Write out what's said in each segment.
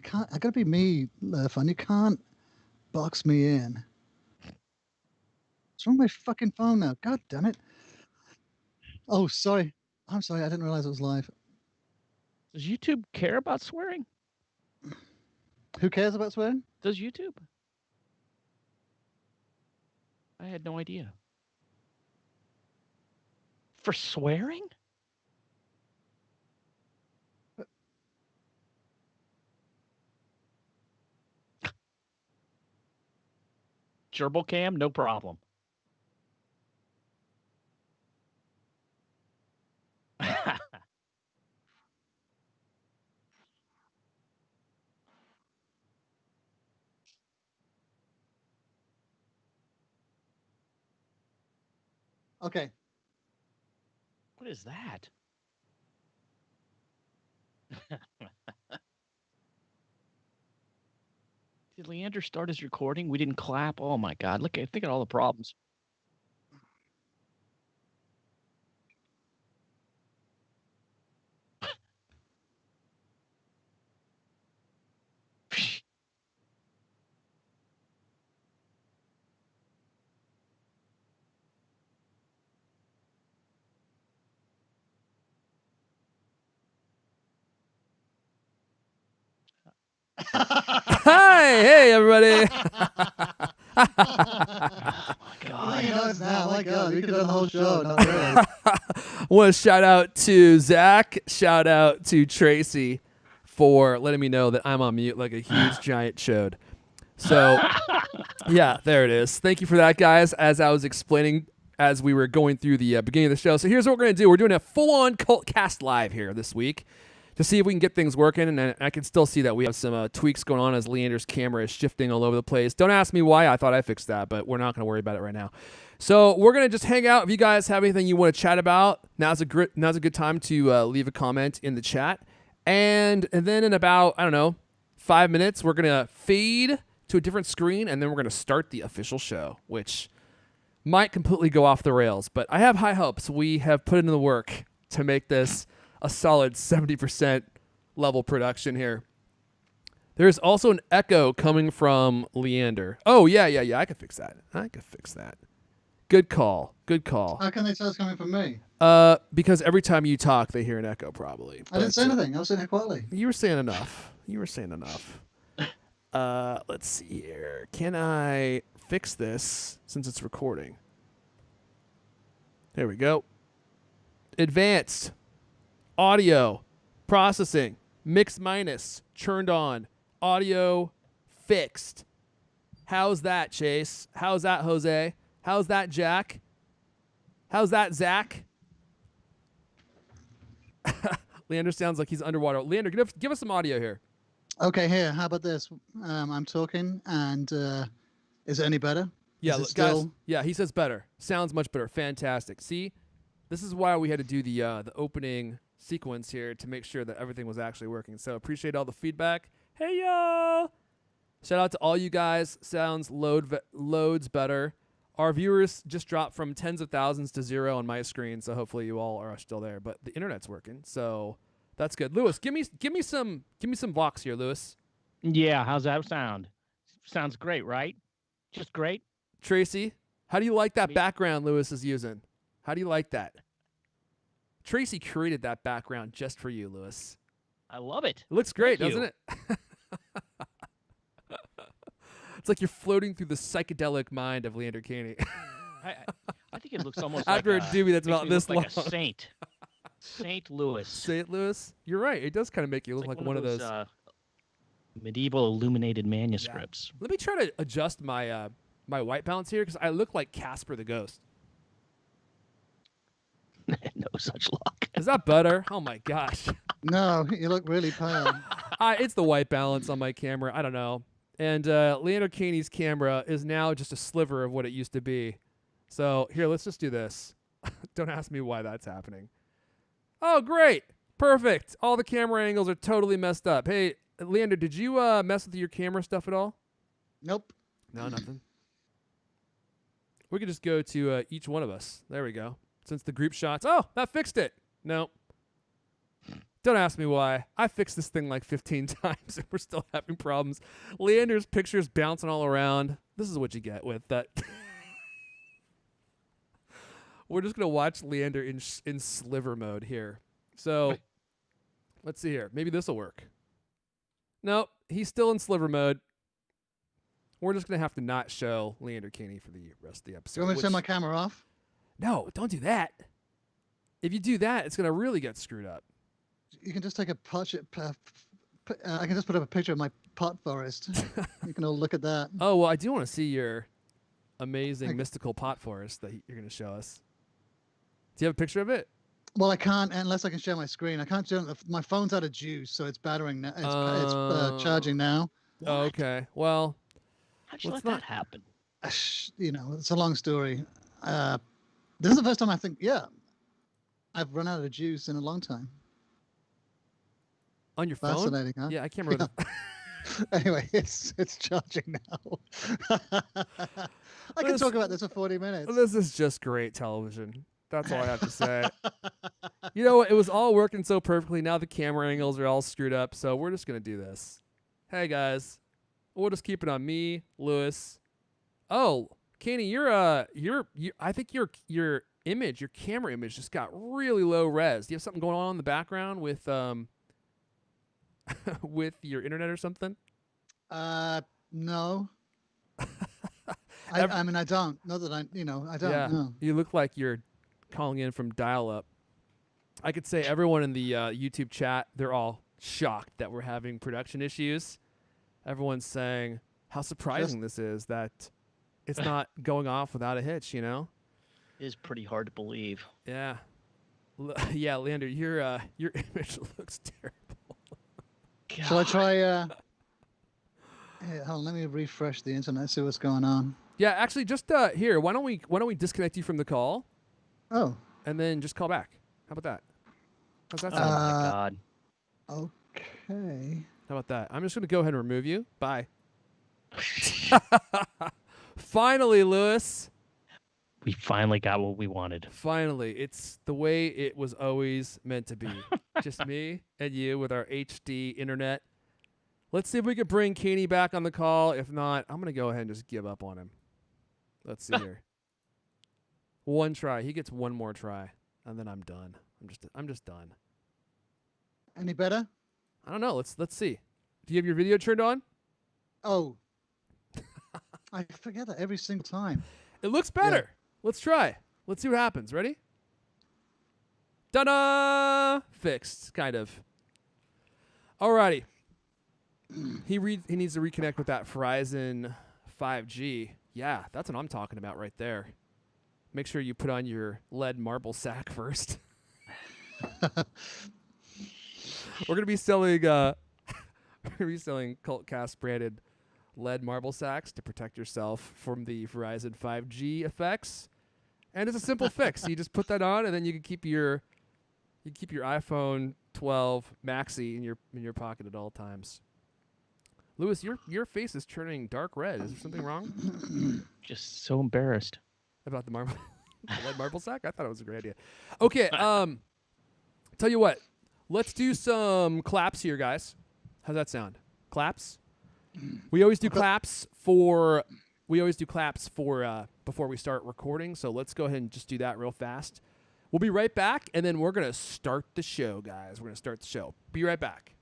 can't. I gotta be me, fun. You can't box me in. What's wrong with my fucking phone now? God damn it! Oh, sorry. I'm sorry. I didn't realize it was live. Does YouTube care about swearing? Who cares about swearing? Does YouTube? I had no idea. For swearing? Gerbil cam, no problem. Okay. What is that? Did Leander start his recording? We didn't clap. Oh my God! Look, think at all the problems. Hi, hey everybody. Oh my God! He knows now. My God, you could have done the whole show. Not really. I want to shout out to Zach. Shout out to Tracy for letting me know that I'm on mute like a huge giant chode. So, yeah, there it is. Thank you for that, guys. As I was explaining as we were going through the beginning of the show. So here's what we're going to do. We're doing a full-on CultCast live here this week to see if we can get things working. And I can still see that we have some tweaks going on as Leander's camera is shifting all over the place. Don't ask me why. I thought I fixed that, but we're not going to worry about it right now. So we're going to just hang out. If you guys have anything you want to chat about, now's a good time to leave a comment in the chat. And then in about, 5 minutes, we're going to fade to a different screen, and then we're going to start the official show, which might completely go off the rails. But I have high hopes. We have put in the work to make this a solid 70% level production here. There's also an echo coming from Leander. Oh, yeah. I could fix that. Good call. How can they tell it's coming from me? Because every time you talk, they hear an echo, probably. I didn't say anything. I was saying it quietly. You were saying enough. Let's see here. Can I fix this since it's recording? There we go. Advanced audio processing. Mix minus turned on. Audio fixed. How's that, Chase? How's that, Jose? How's that, Jack? How's that, Zach? Leander sounds like he's underwater. Leander, give us some audio here. Okay, here. How about this? I'm talking, and is it any better? Yeah, is it guys. still... Yeah, he says better. Sounds much better. Fantastic. See, this is why we had to do the opening sequence here to make sure that everything was actually working. So appreciate all the feedback. Hey y'all! Shout out to all you guys. Sounds loads better. Our viewers just dropped from tens of thousands to 0 on my screen, so hopefully you all are still there. But the internet's working, so that's good. Lewis, give me some blocks here, Lewis. Yeah, how's that sound? Sounds great, right? Just great. Tracy, how do you like that background Lewis is using? How do you like that? Tracy created that background just for you, Lewis. I love it. It looks great, Thank doesn't it? It's like you're floating through the psychedelic mind of Leander Caney. I think it looks almost after like a doobie that's about this long. Like a saint. Saint Louis. Saint Louis? You're right. It does kind of make you look like one of those medieval illuminated manuscripts. Yeah. Let me try to adjust my my white balance here because I look like Casper the Ghost. No such luck. Is that better? Oh my gosh. No, you look really pale. It's the white balance on my camera. I don't know. And Leander Caney's camera is now just a sliver of what it used to be. So here, let's just do this. Don't ask me why that's happening. Oh, great. Perfect. All the camera angles are totally messed up. Hey, Leander, did you mess with your camera stuff at all? Nope. No, nothing. We could just go to each one of us. There we go. Since the group shots. Oh, that fixed it. No. Don't ask me why. I fixed this thing like 15 times and we're still having problems. Leander's pictures bouncing all around. This is what you get with that. We're just going to watch Leander in sliver mode here. So, let's see here. Maybe this will work. Nope, he's still in sliver mode. We're just going to have to not show Leander Caney for the rest of the Do episode. you want me to turn my camera off? No, don't do that. If you do that, it's going to really get screwed up. You can just take a picture. I can just put up a picture of my pot forest. You can all look at that. Oh, well, I do want to see your amazing mystical pot forest that you're going to show us. Do you have a picture of it? Well, I can't unless I can share my screen. I can't do it. My phone's out of juice, so it's battering now. It's charging now. Oh, okay. Well, How'd you let let's that happen? You know, it's a long story. This is the first time I think, I've run out of juice in a long time. on your phone? Fascinating, huh? Yeah, I can't remember. Anyway, it's charging now. I can talk about this for 40 minutes. This is just great television. That's all I have to say. You know what? It was all working so perfectly. Now the camera angles are all screwed up, so we're just gonna do this. Hey guys, we'll just keep it on me, Lewis. Oh, Kenny, I think your image, your camera image, just got really low res. Do you have something going on in the background with with your internet or something? No. I mean, I don't. Not that I don't know. You look like you're calling in from dial-up. I could say everyone in the YouTube chat, they're all shocked that we're having production issues. Everyone's saying how surprising this is that it's not going off without a hitch, you know? It is pretty hard to believe. Yeah. Yeah, Leander, your image looks terrible. God. Shall I try? Hold on, let me refresh the internet, see what's going on. Yeah, actually, just here. Why don't we disconnect you from the call Oh, and then just call back? How about that? How's that Oh sound? my God. okay. How about that? I'm just gonna go ahead and remove you. Bye. Finally, Lewis. We finally got what we wanted. Finally, it's the way it was always meant to be. Just me and you with our HD internet. Let's see if we can bring Kenny back on the call. If not, I'm gonna go ahead and just give up on him. Let's see here. One try. He gets one more try, and then I'm done. I'm just done. Any better? I don't know. Let's see. Do you have your video turned on? Oh, I forget that every single time. It looks better. Let's try. Let's see what happens. Ready? Ta-da! Fixed, kind of. Alrighty. He needs to reconnect with that Verizon 5G. Yeah, that's what I'm talking about right there. Make sure you put on your lead marble sack first. We're gonna be selling CultCast branded lead marble sacks to protect yourself from the Verizon 5G effects. And it's a simple fix. You just put that on, and then you can keep your iPhone 12 Maxi in your pocket at all times. Lewis, your face is turning dark red. Is there something wrong Just so embarrassed. about the lead marble sack? I thought it was a great idea. Okay, tell you what. Let's do some claps here, guys. How's that sound? Claps? We always do claps for before we start recording, so let's go ahead and just do that real fast. We'll be right back, and then we're going to start the show, guys. We're going to start the show. Be right back.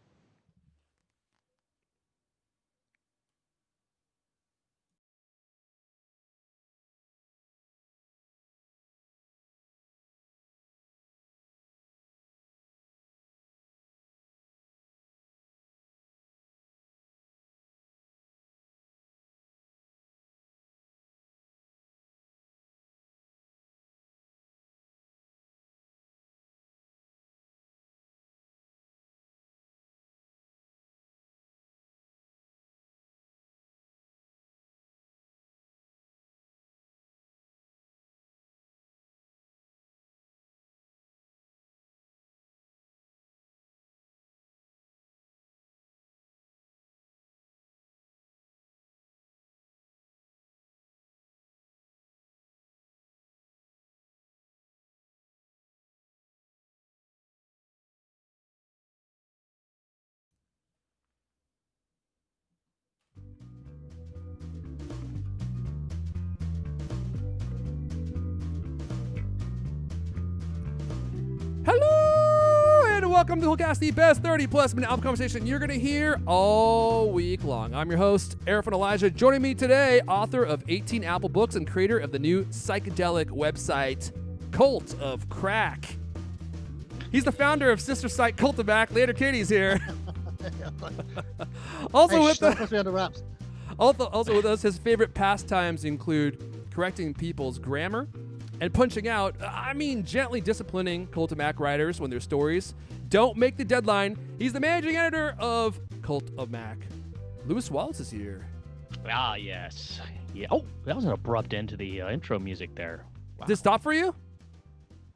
Hello and welcome to CultCast, the best 30-plus minute album conversation you're going to hear all week long. I'm your host, Arifin Elijah. Joining me today, author of 18 Apple books and creator of the new psychedelic website, Cult of Crack. He's the founder of sister site Cult of Back. Later, Katie's here. Also with us. Also with us, his favorite pastimes include correcting people's grammar and punching out, gently disciplining Cult of Mac writers when their stories don't make the deadline. He's the managing editor of Cult of Mac. Lewis Wallace is here. Ah, yes. Yeah. Oh, that was an abrupt end to the intro music there. Wow. Did it stop for you?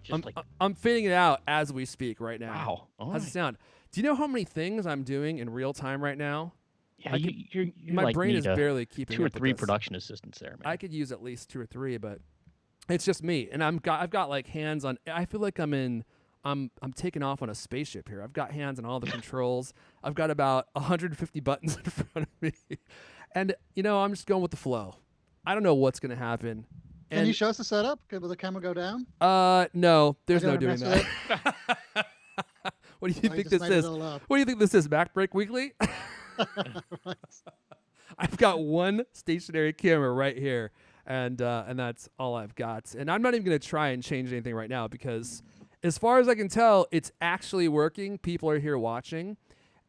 Just I'm fading it out as we speak right now. Wow. All How's it right. sound? Do you know how many things I'm doing in real time right now? Yeah, you're My like brain need is barely keeping 2 or up with 3 this. production assistants there, man. I could use at least 2 or 3, but it's just me, and I've got like hands on. I feel like I'm taking off on a spaceship here. I've got hands on all the controls. I've got about 150 buttons in front of me, and I'm just going with the flow. I don't know what's gonna happen. Can you show us the setup? Will the camera go down? No, there's no I doing gotta that. What do you Oh, think just this made it is? all up. What do you think this is? Back Break Weekly? Right. I've got one stationary camera right here, and that's all I've got. And I'm not even going to try and change anything right now because, as far as I can tell, it's actually working. People are here watching,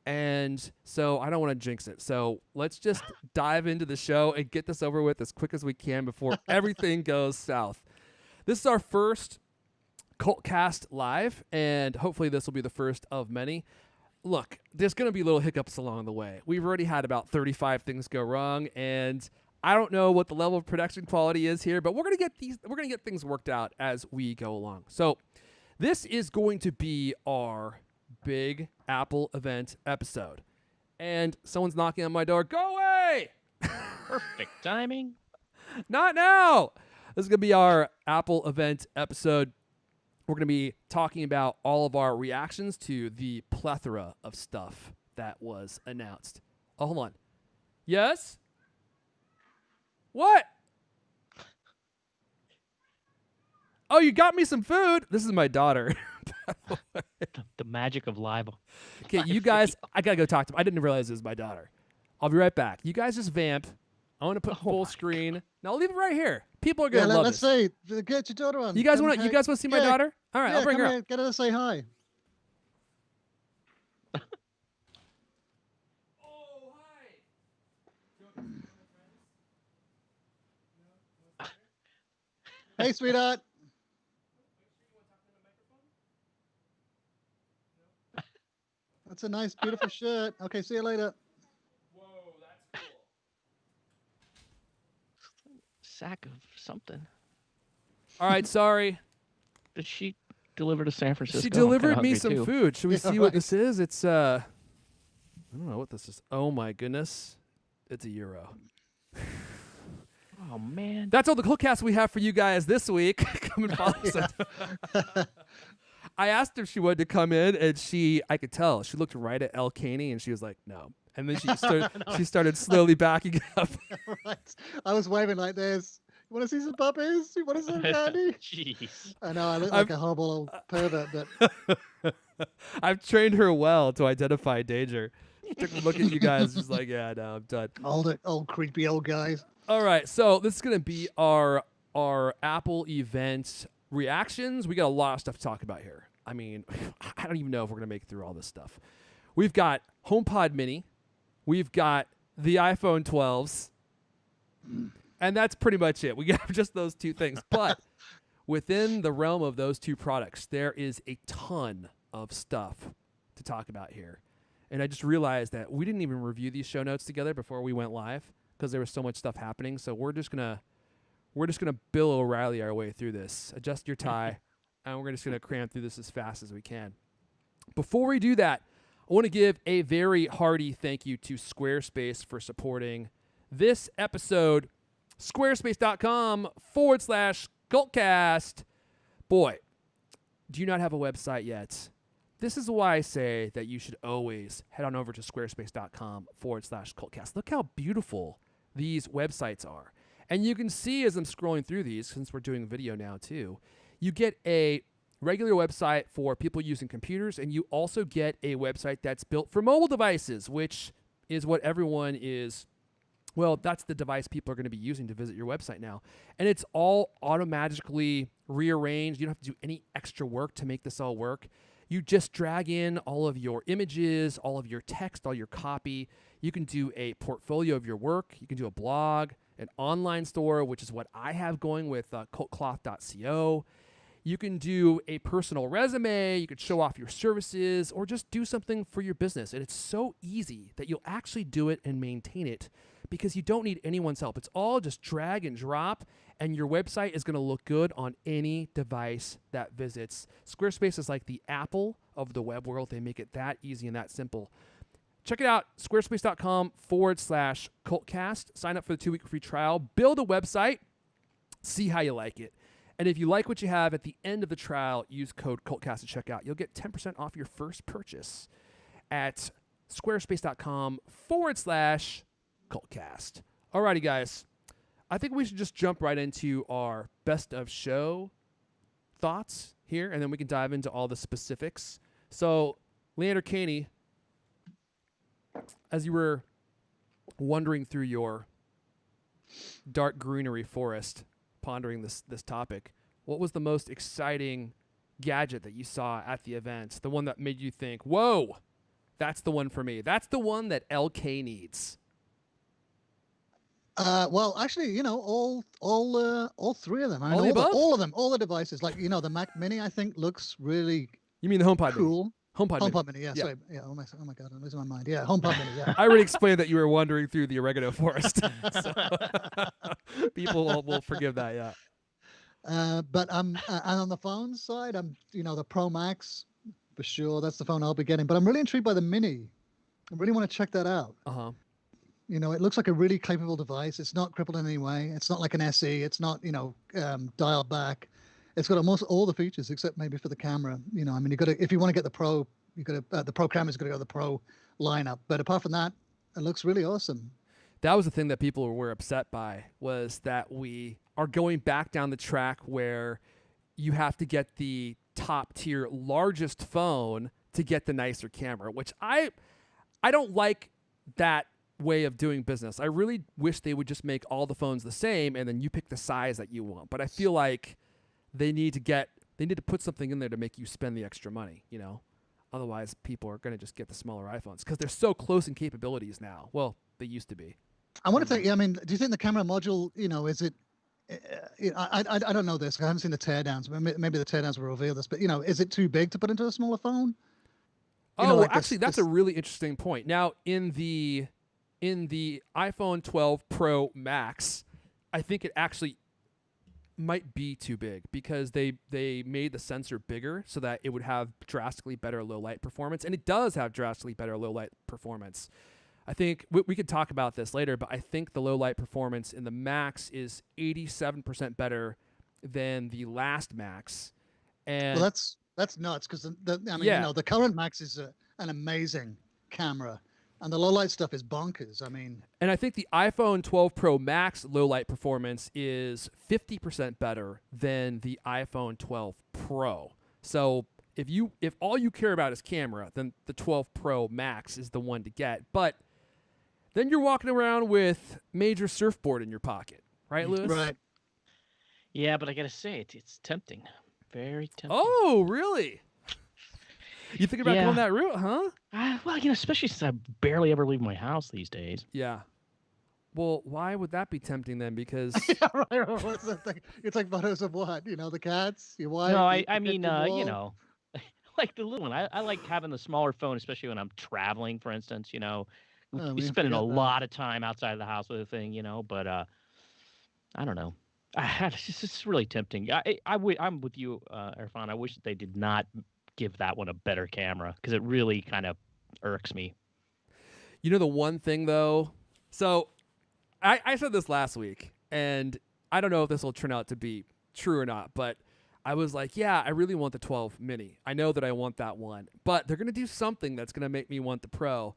and so I don't want to jinx it. So let's just dive into the show and get this over with as quick as we can before everything goes south. This is our first CultCast live, and hopefully this will be the first of many. Look, there's going to be little hiccups along the way. We've already had about 35 things go wrong, and I don't know what the level of production quality is here, but we're going to get things worked out as we go along. So, this is going to be our big Apple event episode. And someone's knocking on my door. Go away! Perfect timing. Not now. This is going to be our Apple event episode. We're going to be talking about all of our reactions to the plethora of stuff that was announced. Oh, hold on. Yes? What? Oh, you got me some food? This is my daughter. The magic of live. Okay, you guys, I got to go talk to him. I didn't realize it was my daughter. I'll be right back. You guys just vamp. I want to put full screen. Now, I'll leave it right here. People are going to love let's this. say, get your daughter on. You guys want to see my daughter? All right, I'll bring her up. Get her to say hi. Oh, hi. Hey, sweetheart. That's a nice, beautiful shirt. Okay, see you later. Whoa, that's cool. Sack of something. All right, sorry. Did she deliver to San Francisco? She I'm kinda delivered me hungry, some too. food. Should we Yeah, see what right. this is? It's I don't know what this is. Oh my goodness. It's a euro. Oh, man. That's all the CultCast we have for you guys this week. Come and follow us. I asked if she wanted to come in, and I could tell. She looked right at El Caney, and she was like, no. And then she started slowly backing up. Right. I was waving like this. You want to see some puppies? You want to see some candy? Jeez. I know, I look like a horrible old pervert, but I've trained her well to identify danger. She took a look at you guys, just like, yeah, no, I'm done. old creepy old guys. All right, so this is going to be our Apple event reactions. We got a lot of stuff to talk about here. I mean, I don't even know if we're going to make it through all this stuff. We've got HomePod Mini. We've got the iPhone 12s. And that's pretty much it. We got just those two things. But within the realm of those two products, there is a ton of stuff to talk about here. And I just realized that we didn't even review these show notes together before we went live because there was so much stuff happening. So we're just gonna Bill O'Reilly our way through this. Adjust your tie, and we're just gonna cram through this as fast as we can. Before we do that, I want to give a very hearty thank you to Squarespace for supporting this episode. Squarespace.com/CultCast. Boy, do you not have a website yet? This is why I say that you should always head on over to squarespace.com/CultCast. Look how beautiful these websites are. And you can see as I'm scrolling through these, since we're doing video now too, you get a regular website for people using computers, and you also get a website that's built for mobile devices, which is what everyone is. Well, that's the device people are going to be using to visit your website now. And it's all automatically rearranged. You don't have to do any extra work to make this all work. You just drag in all of your images, all of your text, all your copy. You can do a portfolio of your work. You can do a blog, an online store, which is what I have going with CultCloth.co. You can do a personal resume. You could show off your services or just do something for your business. And it's so easy that you'll actually do it and maintain it because you don't need anyone's help. It's all just drag and drop, and your website is going to look good on any device that visits. Squarespace is like the Apple of the web world. They make it that easy and that simple. Check it out, squarespace.com/CultCast. Sign up for the 2-week free trial. Build a website. See how you like it. And if you like what you have at the end of the trial, use code CultCast at checkout. You'll get 10% off your first purchase at squarespace.com/CultCast. Alrighty, guys. I think we should just jump right into our best of show thoughts here, and then we can dive into all the specifics. So, Leander Caney, as you were wandering through your dark greenery forest, pondering this topic, what was the most exciting gadget that you saw at the event? The one that made you think, whoa, that's the one for me. That's the one that LK needs. Well, actually, you know, all three of them. I mean, All the above? all of them, all the devices. Like, you know, the Mac Mini, I think looks really You mean the HomePod cool. Mini? HomePod Mini, yeah. Yeah. Sorry, yeah. Oh my God, I'm losing my mind. Yeah, HomePod Mini. Yeah. I already explained that you were wandering through the oregano forest. So people will forgive that, yeah. But and on the phone side, you know, the Pro Max for sure. That's the phone I'll be getting. But I'm really intrigued by the Mini. I really want to check that out. Uh-huh. You know, it looks like a really capable device. It's not crippled in any way. It's not like an SE. It's not, you know, dialed back. It's got almost all the features except maybe for the camera. You know, I mean, you got to, if you want to get the Pro, you got to the Pro camera's got to go to the Pro lineup. But apart from that, it looks really awesome. That was the thing that people were upset by, was that we are going back down the track where you have to get the top tier largest phone to get the nicer camera, which I don't like that way of doing business. I really wish they would just make all the phones the same and then you pick the size that you want. But I feel like they need to put something in there to make you spend the extra money, you know? Otherwise, people are going to just get the smaller iPhones because they're so close in capabilities now. Well, they used to be. I want to think. I mean, do you think the camera module, you know, is it? I don't know this. I haven't seen the teardowns. Maybe the teardowns will reveal this. But you know, is it too big to put into a smaller phone? Actually, that's a really interesting point. Now, in the iPhone 12 Pro Max, I think it actually might be too big because they made the sensor bigger so that it would have drastically better low light performance, and it does have drastically better low light performance. I think we could talk about this later, but I think the low light performance in the Max is 87% better than the last Max. And well, that's nuts because you know, the current Max is an amazing camera, and the low light stuff is bonkers. I mean, and I think the iPhone 12 Pro Max low light performance is 50% better than the iPhone 12 Pro. So if all you care about is camera, then the 12 Pro Max is the one to get. But then you're walking around with major surfboard in your pocket, right, Lewis? right. Yeah, but I gotta say, it's tempting. Very tempting. Oh, really? You think about going that route, huh? Well, you know, especially since I barely ever leave my house these days. Yeah. Well, why would that be tempting then? Because Yeah, right. What's the thing? You take photos of what? You know, the cats, your wife. No, I mean, you know, like the little one. I like having the smaller phone, especially when I'm traveling, for instance. You know, we spending a forget that. lot of time outside of the house with the thing. You know, but I don't know. It's really tempting. I'm with you, Irfan. I wish that they did not give that one a better camera because it really kind of irks me. You know the one thing though, so I said this last week, and I don't know if this will turn out to be true or not, but I was like, yeah, I really want the 12 mini. I know that I want that one, but they're going to do something that's going to make me want the Pro.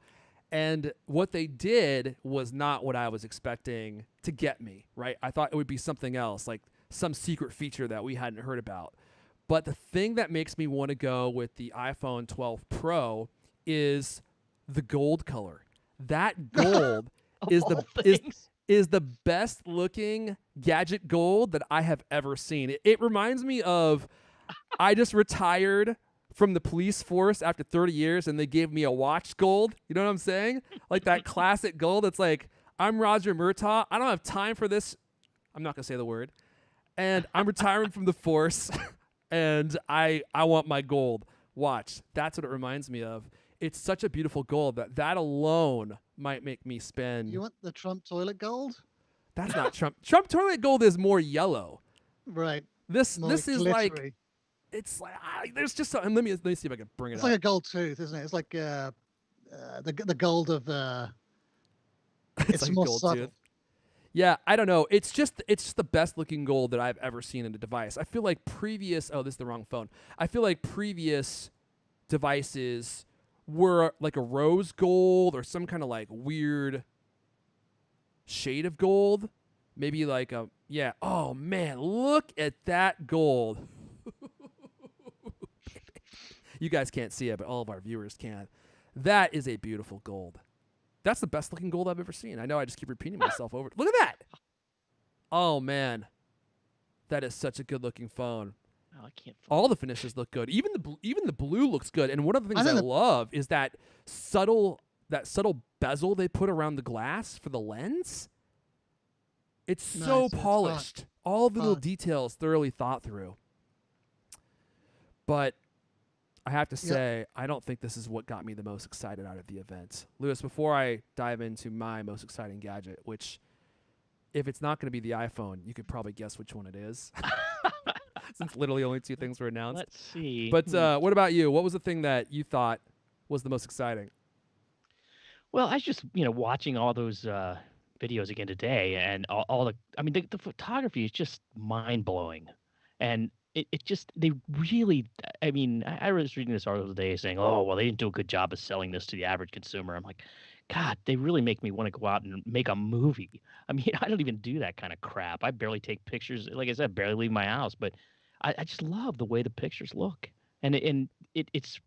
And what they did was not what I was expecting to get me, right? I thought it would be something else, like some secret feature that we hadn't heard about. But the thing that makes me want to go with the iPhone 12 Pro is the gold color. That gold is all the things. is the best looking gadget gold that I have ever seen. It reminds me of I just retired from the police force after 30 years and they gave me a watch gold. You know what I'm saying? Like that classic gold. It's like, I'm Roger Murtaugh. I don't have time for this. I'm not going to say the word. And I'm retiring from the force and I want my gold watch. That's what it reminds me of. It's such a beautiful gold that alone might make me spend. You want the Trump toilet gold? That's not Trump. Trump toilet gold is more yellow. Right. This More is glittery. like, it's like there's just something. Let me see if I can bring it It's up. like a gold tooth, isn't it? It's like the gold of it's like more gold subtle. tooth. Yeah, I don't know. It's just the best looking gold that I've ever seen in a device. I feel like previous. Oh, this is the wrong phone. I feel like previous devices were like a rose gold or some kind of like weird shade of gold. Maybe like a yeah. Oh man, look at that gold. You guys can't see it, but all of our viewers can. That is a beautiful gold. That's the best looking gold I've ever seen. I know I just keep repeating myself over. Look at that. Oh man. That is such a good looking phone. Oh, I can't. All the finishes look good. Even the blue looks good. And one of the things I think love is that subtle bezel they put around the glass for the lens. It's so Nice, it's polished. All the little fun. details thoroughly thought through. But I have to say, I don't think this is what got me the most excited out of the event. Lewis, before I dive into my most exciting gadget, which if it's not going to be the iPhone, you could probably guess which one it is. Since literally only two things were announced. Let's see. But what about you? What was the thing that you thought was the most exciting? Well, I was just watching all those videos again today, and all the. I mean, the photography is just mind blowing, and it just they really. I mean, I was reading this article today saying, oh well, they didn't do a good job of selling this to the average consumer. I'm like, God, they really make me want to go out and make a movie. I mean, I don't even do that kind of crap. I barely take pictures. Like I said, barely leave my house, but I just love the way the pictures look, and it's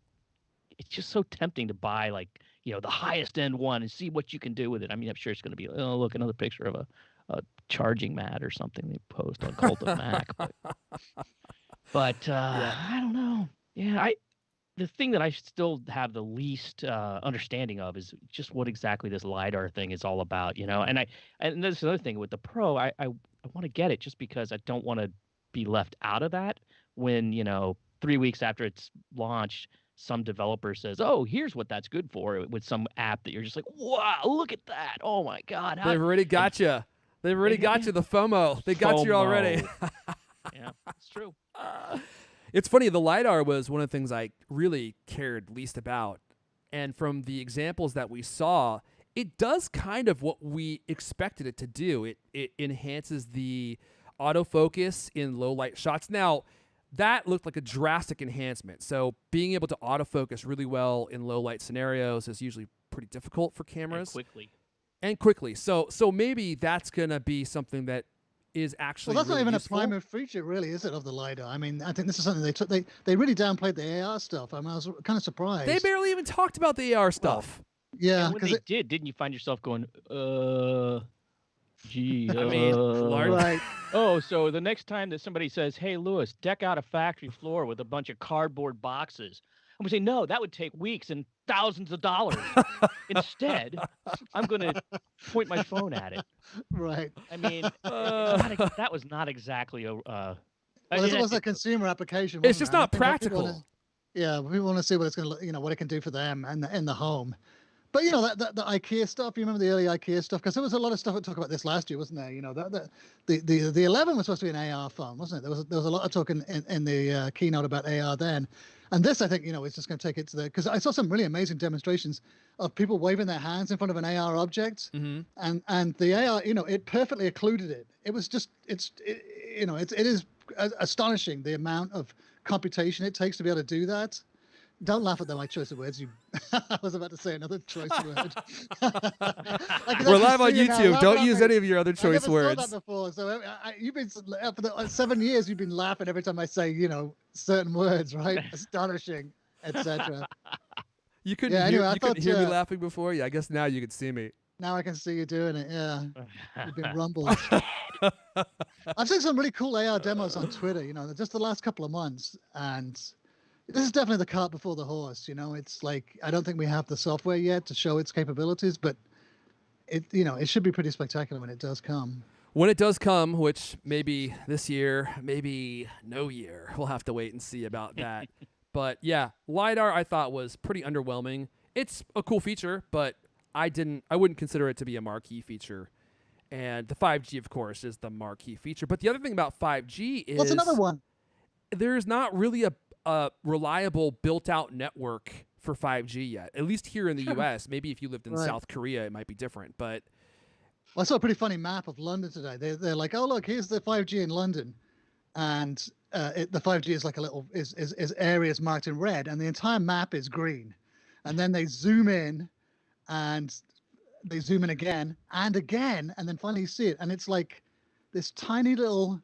just so tempting to buy like the highest end one and see what you can do with it. I mean, I'm sure it's going to be oh look another picture of a charging mat or something they post on Cult of Mac, but I don't know. Yeah, the thing that I still have the least understanding of is just what exactly this LiDAR thing is all about, and there's another thing with the Pro. I want to get it just because I don't want to be left out of that when 3 weeks after it's launched some developer says, oh, here's what that's good for with some app that you're just like, wow, look at that. Oh my God. They've already got you. They've already got you. The FOMO. They got you already. Yeah, it's true. It's funny. The LiDAR was one of the things I really cared least about. And from the examples that we saw, it does kind of what we expected it to do. It enhances the autofocus in low light shots. Now, that looked like a drastic enhancement. So being able to autofocus really well in low light scenarios is usually pretty difficult for cameras. And quickly. So maybe that's going to be something that is actually Well, that's really not even useful. a primary feature, really, is it, of the LiDAR? I mean, I think this is something they took. They really downplayed the AR stuff. I mean, I was kind of surprised. They barely even talked about the AR stuff. Yeah, and when they didn't you find yourself going, gee, I mean, right. Oh, so the next time that somebody says, hey, Lewis, deck out a factory floor with a bunch of cardboard boxes, I'm going to say, no, that would take weeks and thousands of dollars. Instead, I'm going to point my phone at it. Right. I mean, that was not exactly a... Well, it was a consumer application. It's just wasn't it? not practical. Yeah, we want to see what it's going to, what it can do for them and in the home. But that the IKEA stuff, you remember the early IKEA stuff? Because there was a lot of stuff that talked about this last year, wasn't there? The 11 was supposed to be an AR phone, wasn't it? There was a lot of talk in the keynote about AR then, and this I think is just going to take it to the, because I saw some really amazing demonstrations of people waving their hands in front of an AR object, and the AR, it perfectly occluded it. It was just it is astonishing the amount of computation it takes to be able to do that. Don't laugh at my choice of words. You, I was about to say another choice word. I can We're actually live on see you now YouTube. laughing Don't at use me. any of your other I choice never saw that words. before. So you've been for the 7 years. You've been laughing every time I say, certain words, right? Astonishing, etc. You couldn't Yeah. hear Anyway, I you couldn't thought hear me laughing before? Yeah, I guess now you could see me. now I can see you doing it. Yeah, you've been rumbled. I've seen some really cool AR demos on Twitter. Just the last couple of months, and this is definitely the cart before the horse. It's like I don't think we have the software yet to show its capabilities, but it should be pretty spectacular when it does come. When it does come, which maybe this year, maybe no year, we'll have to wait and see about that. But yeah, LiDAR I thought was pretty underwhelming. It's a cool feature, but I wouldn't consider it to be a marquee feature. And the 5G, of course, is the marquee feature. But the other thing about 5G is What's another one? there's not really a reliable built-out network for 5G yet, at least here in the U.S. Maybe if you lived in Right. South Korea, it might be different. But Well, I saw a pretty funny map of London today. They're like, oh look, here's the 5G in London, and the 5G is like a little is areas marked in red, and the entire map is green, and then they zoom in, and they zoom in again and again, and then finally you see it, and it's like this tiny little.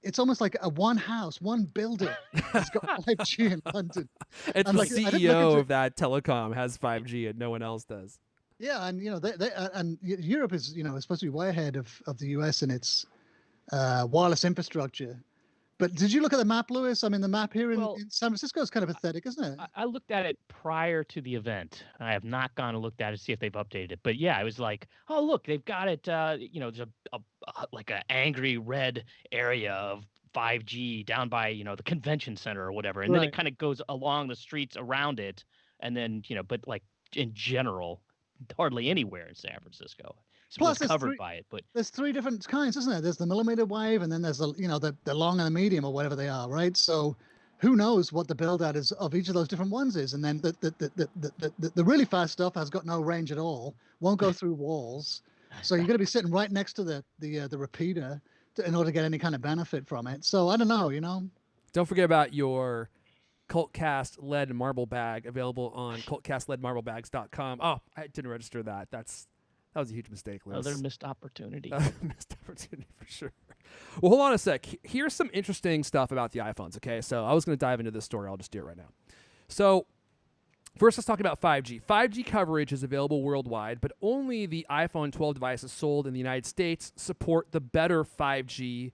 It's almost like a one house, one building has got 5G in London. it's I'm the like, I didn't look CEO into- of that telecom has 5G and no one else does. Yeah, and Europe is supposed to be way ahead of the US in its wireless infrastructure. But did you look at the map, Lewis? I mean, the map here in San Francisco is kind of pathetic, isn't it? I looked at it prior to the event. I have not gone and looked at it to see if they've updated it. But yeah, I was like, oh look, they've got it. There's a like an angry red area of 5G down by the convention center or whatever, and then Right. it kind of goes along the streets around it, and then but like in general, hardly anywhere in San Francisco. Plus, Was covered by it, but there's three different kinds, isn't there? There's the millimeter wave, and then there's the the long and the medium or whatever they are, right? So, who knows what the build out is of each of those different ones is, and then the really fast stuff has got no range at all, won't go through walls, so you're going to be sitting right next to the repeater in order to get any kind of benefit from it. So I don't know. Don't forget about your CultCast lead marble bag available on cultcastleadmarblebags.com. Oh, I didn't register that. That was a huge mistake, Liz. another missed opportunity. Missed opportunity for sure. Well, hold on a sec. Here's some interesting stuff about the iPhones, okay? So I was going to dive into this story. I'll just do it right now. So first, let's talk about 5G. 5G coverage is available worldwide, but only the iPhone 12 devices sold in the United States support the better 5G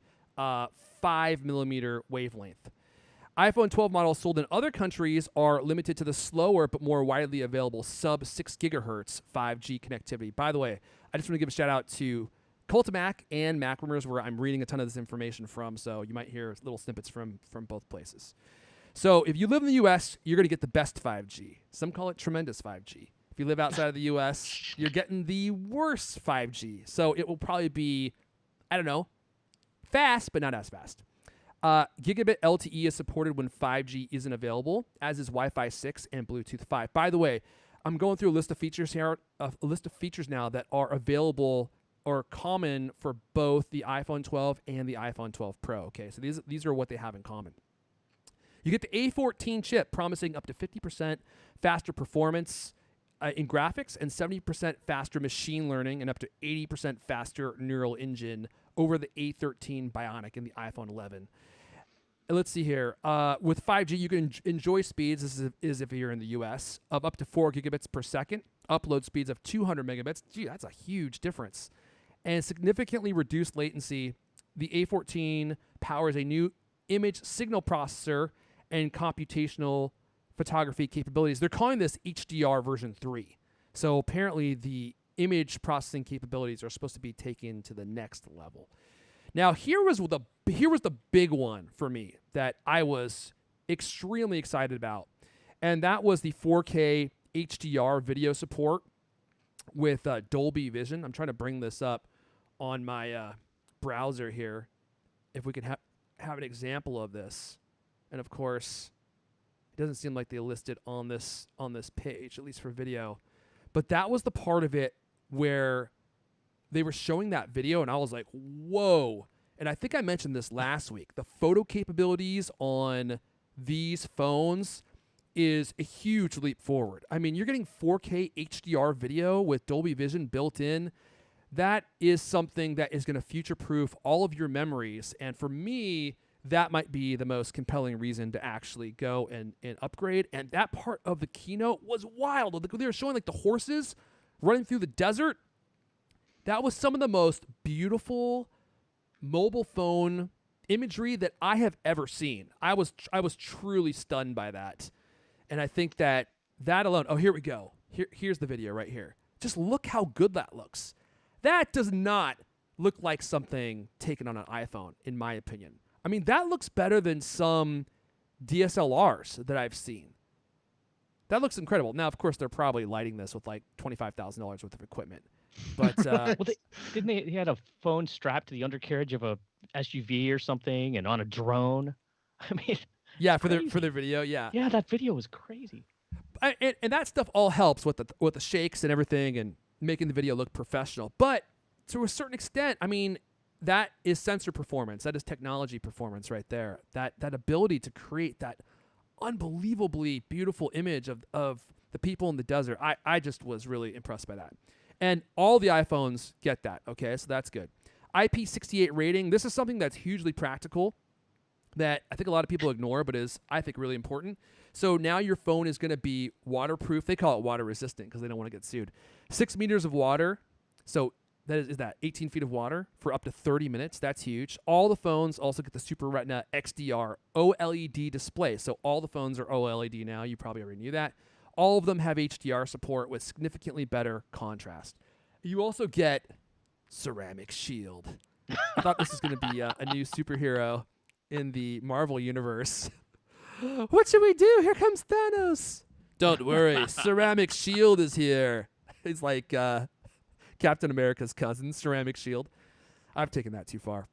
5mm wavelength. iPhone 12 models sold in other countries are limited to the slower but more widely available sub 6 gigahertz 5G connectivity. By the way, I just want to give a shout out to Cultimac and Mac Rumors, where I'm reading a ton of this information from, so you might hear little snippets from both places. So if you live in the U.S., you're going to get the best 5G. Some call it tremendous 5G. If you live outside of the U.S., you're getting the worst 5G. So it will probably be, I don't know, fast, but not as fast. Gigabit LTE is supported when 5G isn't available, as is Wi-Fi 6 and Bluetooth 5. By the way, I'm going through a list of features here, a list of features now that are available or common for both the iPhone 12 and the iPhone 12 Pro. Okay, so these are what they have in common. You get the A14 chip, promising up to 50% faster performance in graphics and 70% faster machine learning and up to 80% faster neural engine over the A13 Bionic in the iPhone 11. Let's see here. With 5G, you can enjoy speeds, this is if you're in the US, of up to 4 gigabits per second, upload speeds of 200 megabits. Gee, that's a huge difference. And significantly reduced latency. The A14 powers a new image signal processor and computational photography capabilities. They're calling this HDR version 3. So apparently the image processing capabilities are supposed to be taken to the next level. Now, here was the big one for me that I was extremely excited about, and that was the 4K HDR video support with Dolby Vision. I'm trying to bring this up on my browser here, if we can have an example of this. And of course, it doesn't seem like they listed on this page, at least for video. But that was the part of it where they were showing that video, and I was like, whoa. And I think I mentioned this last week. The photo capabilities on these phones is a huge leap forward. I mean, you're getting 4K HDR video with Dolby Vision built in. That is something that is going to future-proof all of your memories. And for me, that might be the most compelling reason to actually go and upgrade. And that part of the keynote was wild. They were showing like the horses running through the desert. That was some of the most beautiful mobile phone imagery that I have ever seen. I was truly stunned by that. And I think that alone, oh, here we go. Here's the video right here. Just look how good that looks. That does not look like something taken on an iPhone, in my opinion. I mean, that looks better than some DSLRs that I've seen. That looks incredible. Now, of course, they're probably lighting this with like $25,000 worth of equipment. But well, he had a phone strapped to the undercarriage of a SUV or something, and on a drone. I mean, yeah, for their video, yeah. Yeah, that video was crazy. And that stuff all helps with the shakes and everything, and making the video look professional. But to a certain extent, I mean, that is sensor performance. That is technology performance right there. That ability to create that unbelievably beautiful image of the people in the desert. I just was really impressed by that. And all the iPhones get that, okay? So that's good. IP68 rating. This is something that's hugely practical that I think a lot of people ignore, but is, I think, really important. So now your phone is going to be waterproof. They call it water resistant because they don't want to get sued. 6 meters of water. So that is that 18 feet of water for up to 30 minutes. That's huge. All the phones also get the Super Retina XDR OLED display. So all the phones are OLED now. You probably already knew that. All of them have HDR support with significantly better contrast. You also get Ceramic Shield. I thought this was going to be a new superhero in the Marvel universe. What should we do? Here comes Thanos. Don't worry, Ceramic Shield is here. He's like Captain America's cousin, Ceramic Shield. I've taken that too far.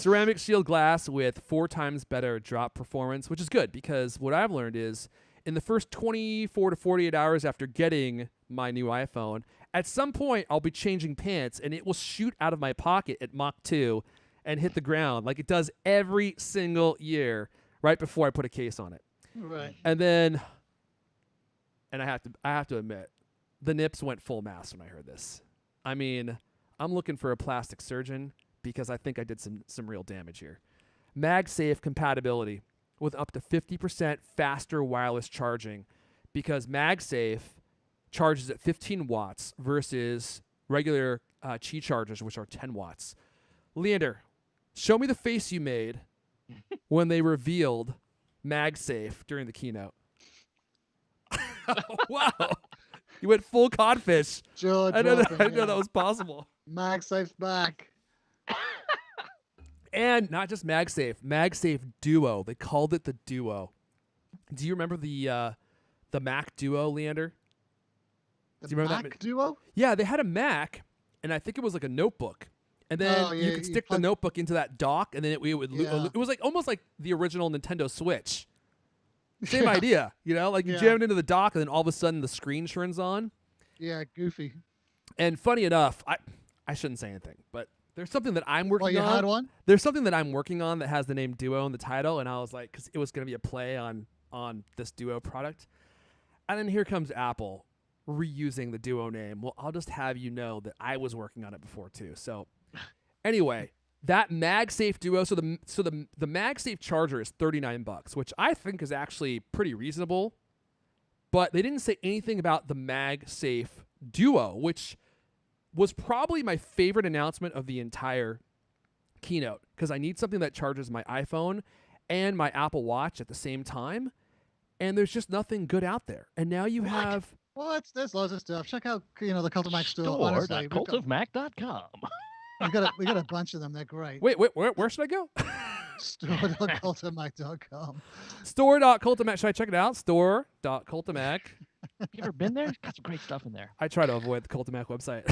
Ceramic Shield glass with 4 times better drop performance, which is good because what I've learned is in the first 24 to 48 hours after getting my new iPhone, at some point I'll be changing pants and it will shoot out of my pocket at Mach 2 and hit the ground like it does every single year right before I put a case on it. Right. And then, and I have to admit, the nips went full mass when I heard this. I mean, I'm looking for a plastic surgeon because I think I did some real damage here. MagSafe compatibility with up to 50% faster wireless charging because MagSafe charges at 15 watts versus regular Qi chargers, which are 10 watts. Leander, show me the face you made when they revealed MagSafe during the keynote. Wow. You went full codfish. George, I know that was possible. MagSafe's back. And not just MagSafe, MagSafe Duo. They called it the Duo. Do you remember the Mac Duo, Leander? The Do you remember Mac that? Duo? Yeah, they had a Mac, and I think it was like a notebook. And then you could stick the notebook into that dock, and then it was like almost like the original Nintendo Switch. Same idea, you know, like you jam it into the dock, and then all of a sudden the screen turns on. Yeah, goofy. And funny enough, I shouldn't say anything, but there's something that I'm working on. You had one? There's something that I'm working on that has the name Duo in the title, and I was like, because it was going to be a play on this Duo product. And then here comes Apple reusing the Duo name. Well, I'll just have you know that I was working on it before too. So anyway, that MagSafe Duo, so the MagSafe charger is $39, which I think is actually pretty reasonable. But they didn't say anything about the MagSafe Duo, which was probably my favorite announcement of the entire keynote because I need something that charges my iPhone and my Apple Watch at the same time. And there's just nothing good out there. And now you have... What? There's loads of stuff. Check out, the Cult of Mac store. Honestly, Store.cultofmac.com. we got a bunch of them. They're great. Wait, where should I go? Store.cultofmac.com. Store.cultofmac. Should I check it out? Store.cultofmac. Have you ever been there? Got some great stuff in there. I try to avoid the Cult of Mac website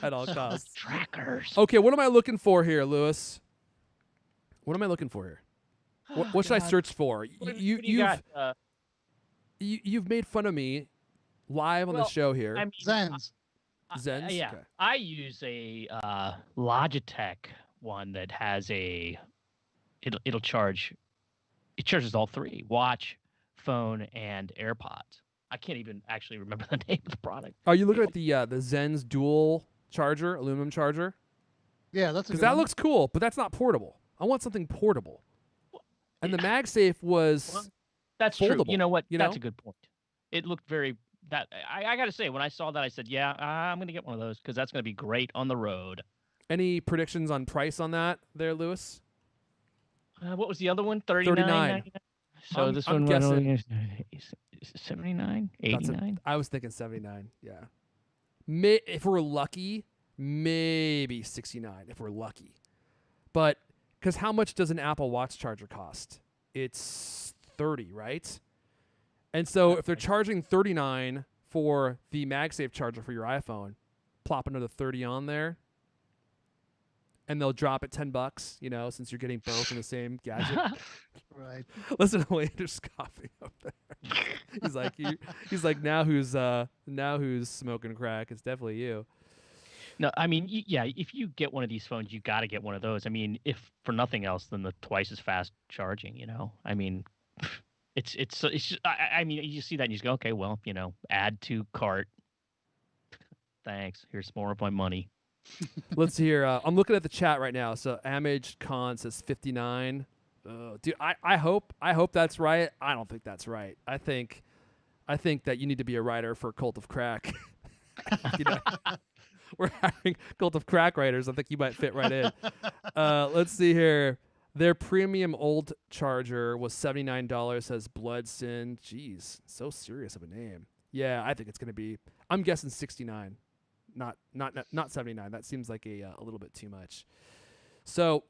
at all costs. Trackers. Okay, what am I looking for here, Lewis? What am I looking for here? What should I search for? You've made fun of me live on the show here. I mean, Zens. Zens? Yeah. Okay. I use a Logitech one that has it'll charge it charges all three: watch, phone, and AirPods. I can't even actually remember the name of the product. Are you looking at the Zen's dual charger, aluminum charger? Yeah, that's a Because good that one. looks cool, but that's not portable. I want something portable. And the MagSafe was Well, that's true. foldable. You know what? You That's know? a good point. It looked very that I got to say when I saw that I said, yeah, I'm going to get one of those because that's going to be great on the road. Any predictions on price on that there, Lewis? What was the other one? 39. $39.99. So this I'm one guessing is 79, 89. I was thinking 79. Yeah. If we're lucky, maybe 69 if we're lucky. But because how much does an Apple Watch charger cost? It's 30, right? And so if they're charging 39 for the MagSafe charger for your iPhone, plop another 30 on there, and they'll drop it $10, you know, since you're getting both in the same gadget. Right. Listen to Lander's coughing up there. He's like now who's smoking crack? It's definitely you. No, I mean, yeah, if you get one of these phones, you got to get one of those. I mean, if for nothing else than the twice as fast charging, you know. I mean, it's just, I mean, you see that and you just go, okay, well, you know, add to cart. Thanks. Here's more of my money. Let's hear. I'm looking at the chat right now. So Amage Khan says 59. Dude, I hope that's right. I don't think that's right. I think that you need to be a writer for Cult of Crack. We're hiring Cult of Crack writers. I think you might fit right in. Let's see here. Their premium old charger was $79. Says Bloodsin. Jeez, so serious of a name. Yeah, I think it's gonna be. I'm guessing 69, not 79. That seems like a little bit too much. So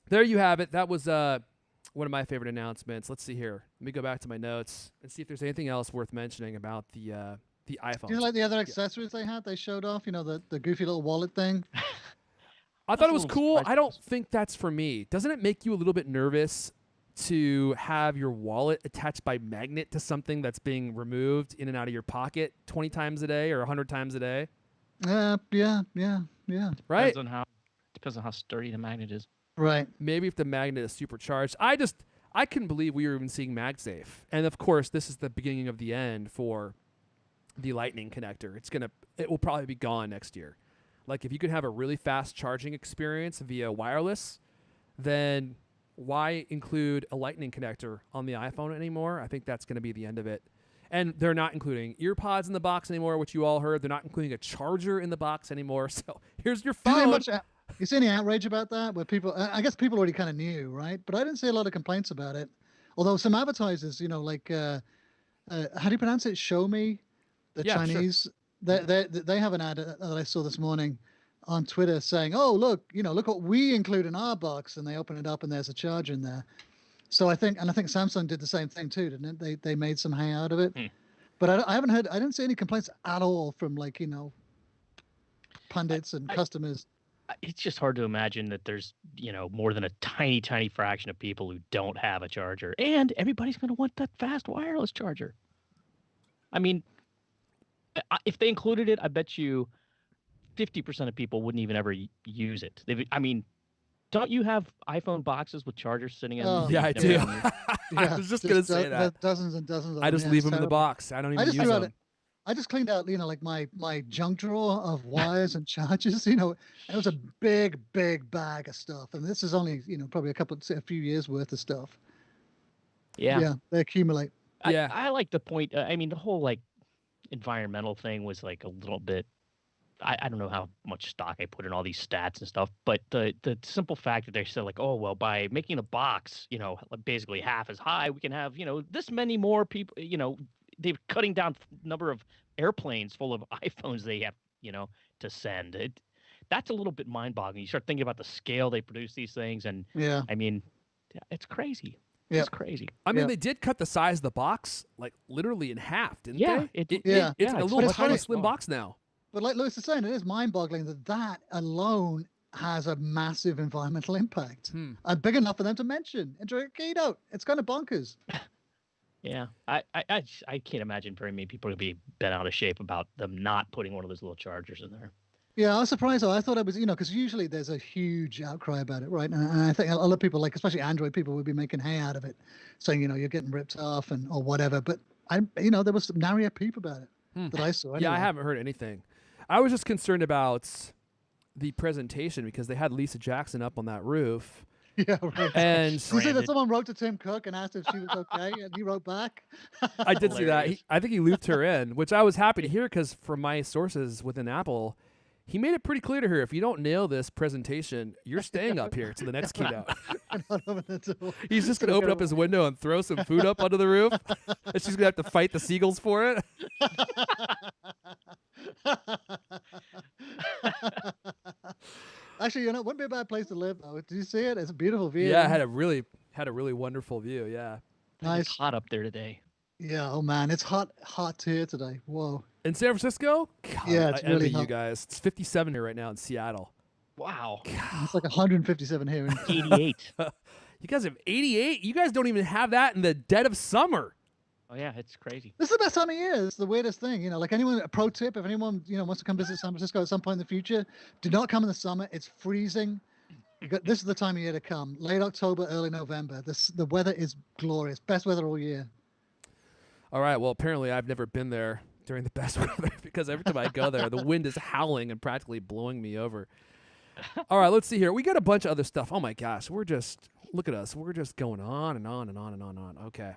there you have it. That was one of my favorite announcements. Let's see here. Let me go back to my notes and see if there's anything else worth mentioning about the iPhone. Do you like the other accessories they had? They showed off, you know, the goofy little wallet thing. I thought it was a little cool. surprised. I don't think that's for me. Doesn't it make you a little bit nervous to have your wallet attached by magnet to something that's being removed in and out of your pocket 20 times a day or 100 times a day? Yeah. Right? Depends on how sturdy the magnet is. Right. Maybe if the magnet is supercharged. I couldn't believe we were even seeing MagSafe. And of course, this is the beginning of the end for the Lightning connector. It will probably be gone next year. Like if you could have a really fast charging experience via wireless, then why include a Lightning connector on the iPhone anymore? I think that's going to be the end of it. And they're not including earpods in the box anymore, which you all heard. They're not including a charger in the box anymore. So here's your phone. You see any outrage about that? Where people, I guess people already kind of knew, right? But I didn't see a lot of complaints about it. Although some advertisers, you know, like, how do you pronounce it? Show Me, the Yeah, sure. Chinese. They have an ad that I saw this morning on Twitter saying, "Oh, look, you know, look what we include in our box," and they open it up and there's a charger in there. So I think Samsung did the same thing too, didn't it? They made some hay out of it. But I didn't see any complaints at all from, like, you know, pundits and customers. It's just hard to imagine that there's, you know, more than a tiny, tiny fraction of people who don't have a charger, and everybody's going to want that fast wireless charger. I mean, if they included it, I bet you 50% of people wouldn't even ever use it. I mean, don't you have iPhone boxes with chargers sitting in them? Yeah, I do. Yeah, I was just going to say that. Dozens and dozens of I them. just Yeah, leave it's them in the terrible. box. I don't even use them. I just cleaned out, you know, like my junk drawer of wires and chargers. You know, it was a big bag of stuff, and this is only, you know, probably a few years worth of stuff. Yeah, they accumulate. Yeah. I like the point. I mean, the whole like environmental thing was like a little bit. I don't know how much stock I put in all these stats and stuff, but the simple fact that they said like, oh well, by making the box, you know, basically half as high, we can have, you know, this many more people, you know. They're cutting down number of airplanes full of iPhones they have, you know, to send. That's a little bit mind-boggling. You start thinking about the scale they produce these things, and I mean, it's crazy. It's crazy. I mean, they did cut the size of the box like literally in half, didn't they? It's a little tiny slim box now. But like Lewis is saying, it is mind-boggling that alone has a massive environmental impact, and big enough for them to mention into a keynote. It's kind of bonkers. Yeah, I can't imagine very many people are going to be bent out of shape about them not putting one of those little chargers in there. Yeah, I was surprised though. I thought it was, because usually there's a huge outcry about it, right? And I think a lot of people, like especially Android people, would be making hay out of it, saying, you're getting ripped off and or whatever. But there was some nary a peep about it that I saw. Yeah, I Anyway. haven't heard anything. I was just concerned about the presentation because they had Lisa Jackson up on that roof. Yeah, right. And You see that Branded. someone wrote to Tim Cook and asked if she was okay, and he wrote back. I did see that. Hilarious. I think he looped her in, which I was happy to hear because from my sources within Apple, he made it pretty clear to her, if you don't nail this presentation, you're staying up here to the next keynote. Not open the door. He's just going to open up his window and throw some food up onto the roof. And she's going to have to fight the seagulls for it. Actually, wouldn't be a bad place to live though. Did you see it? It's a beautiful view. Yeah, it had a really wonderful view. Yeah. Nice. It's hot up there today. Yeah. Oh man, it's hot here today. Whoa. In San Francisco? God, Yeah, it's I really envy you hot. guys. It's 57 here right now in Seattle. Wow. It's like 157 here. 88. You guys have 88? You guys don't even have that in the dead of summer. Oh yeah, it's crazy. This is the best time of year. It's the weirdest thing. Like anyone, a pro tip, if anyone, wants to come visit San Francisco at some point in the future, do not come in the summer. It's freezing. This is the time of year to come. Late October, early November. The weather is glorious. Best weather all year. All right. Well, apparently I've never been there during the best weather because every time I go there, the wind is howling and practically blowing me over. All right. Let's see here. We got a bunch of other stuff. Oh my gosh. Look at us. We're just going on and on and on and on and on. Okay.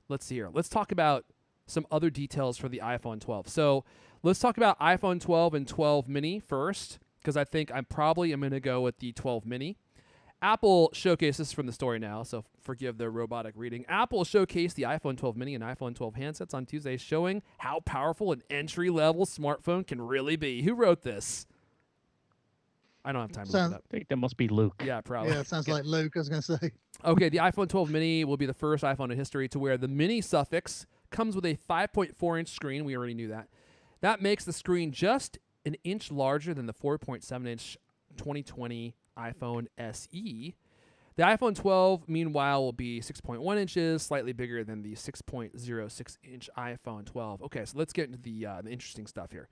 Let's see here. Let's talk about some other details for the iPhone 12. So let's talk about iPhone 12 and 12 mini first, because I think I'm probably going to go with the 12 mini. Apple showcased this from the story now, so forgive the robotic reading. Apple showcased the iPhone 12 mini and iPhone 12 handsets on Tuesday, showing how powerful an entry-level smartphone can really be. Who wrote this? I don't have time to look it up. I think that must be Luke. Yeah, probably. Yeah, it sounds like Luke. I was going to say. Okay, the iPhone 12 mini will be the first iPhone in history to wear the mini suffix. Comes with a 5.4-inch screen. We already knew that. That makes the screen just an inch larger than the 4.7-inch 2020 iPhone SE. The iPhone 12, meanwhile, will be 6.1 inches, slightly bigger than the 6.06-inch iPhone 12. Okay, so let's get into the interesting stuff here.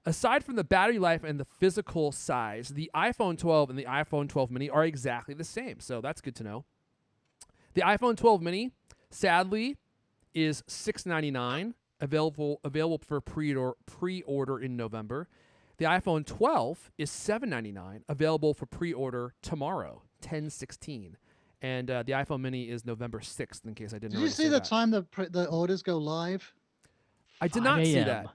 Aside from the battery life and the physical size, the iPhone 12 and the iPhone 12 mini are exactly the same, so that's good to know. The iPhone 12 mini, sadly, is $699, available for pre-order in November. The iPhone 12 is $799, available for pre-order tomorrow, 10/16. And the iPhone mini is November 6th, in case I didn't Did you already see say the that. time the orders go live? I did not 5 see a.m. that.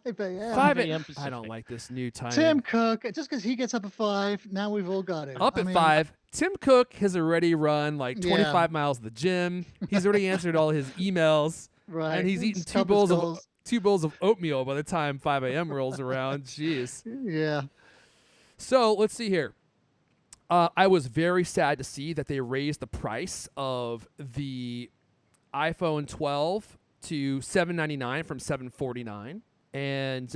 5 a.m. 5 a.m. a.m. I Pacific. don't like this new time. Tim Cook, just because he gets up at 5, now we've all got it. Up I at mean, 5. Tim Cook has already run like 25 Yeah. miles to the gym. He's already answered all his emails. Right. And he's eaten It's two Cupboard's bowls of goals. oatmeal by the time 5 a.m. rolls around. Jeez. Yeah. So let's see here. I was very sad to see that they raised the price of the iPhone 12 to $799 from $749, and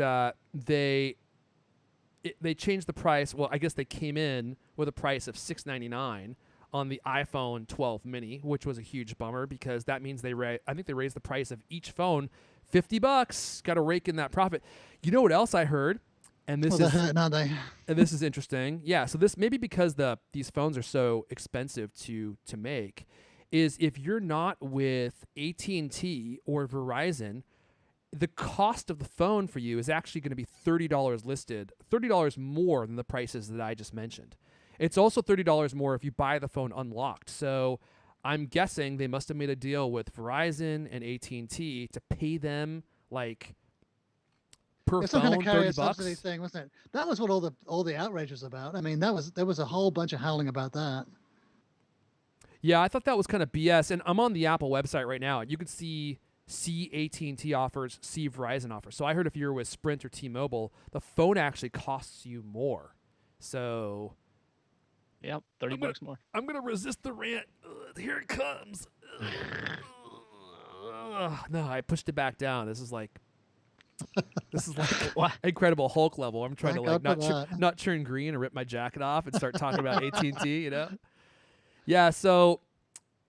they changed the price. Well, I guess they came in with a price of $699 on the iPhone 12 mini, which was a huge bummer because that means I think they raised the price of each phone $50. Got to rake in that profit. You know what else I heard? And this Well, they're hurting, aren't they? and this is interesting. Yeah, so this maybe because these phones are so expensive to make, is if you're not with AT&T or Verizon, the cost of the phone for you is actually going to be $30 listed, $30 more than the prices that I just mentioned. It's also $30 more if you buy the phone unlocked. So I'm guessing they must have made a deal with Verizon and AT&T to pay them like per It's some kind of phone carrier $30. subsidy thing, wasn't it? That was what all the outrage was about. I mean, there was a whole bunch of howling about that. Yeah, I thought that was kind of BS. And I'm on the Apple website right now. You can see AT&T offers, see Verizon offers. So I heard if you're with Sprint or T-Mobile, the phone actually costs you more. So Yep, $30 more. I'm going to resist the rant. Here it comes. No, I pushed it back down. This is like What? Incredible Hulk level. I'm trying Thank to like God for that. not turn green and rip my jacket off and start talking about AT&T, you know? Yeah, so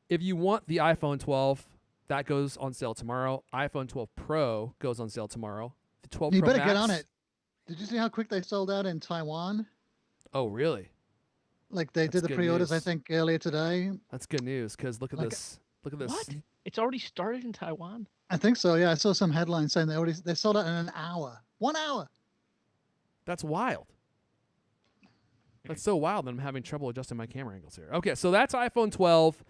if you want the iPhone 12, that goes on sale tomorrow. iPhone 12 Pro goes on sale tomorrow. The 12 You Pro better Max, get on it. Did you see how quick they sold out in Taiwan? Oh, really? Like they That's did the good pre-orders, I news. think, earlier today. That's good news because look at Like this. Look at this. What? It's already started in Taiwan? I think so. Yeah, I saw some headline saying they sold out in an hour. 1 hour. That's wild. That's so wild that I'm having trouble adjusting my camera angles here. Okay, so that's iPhone 12.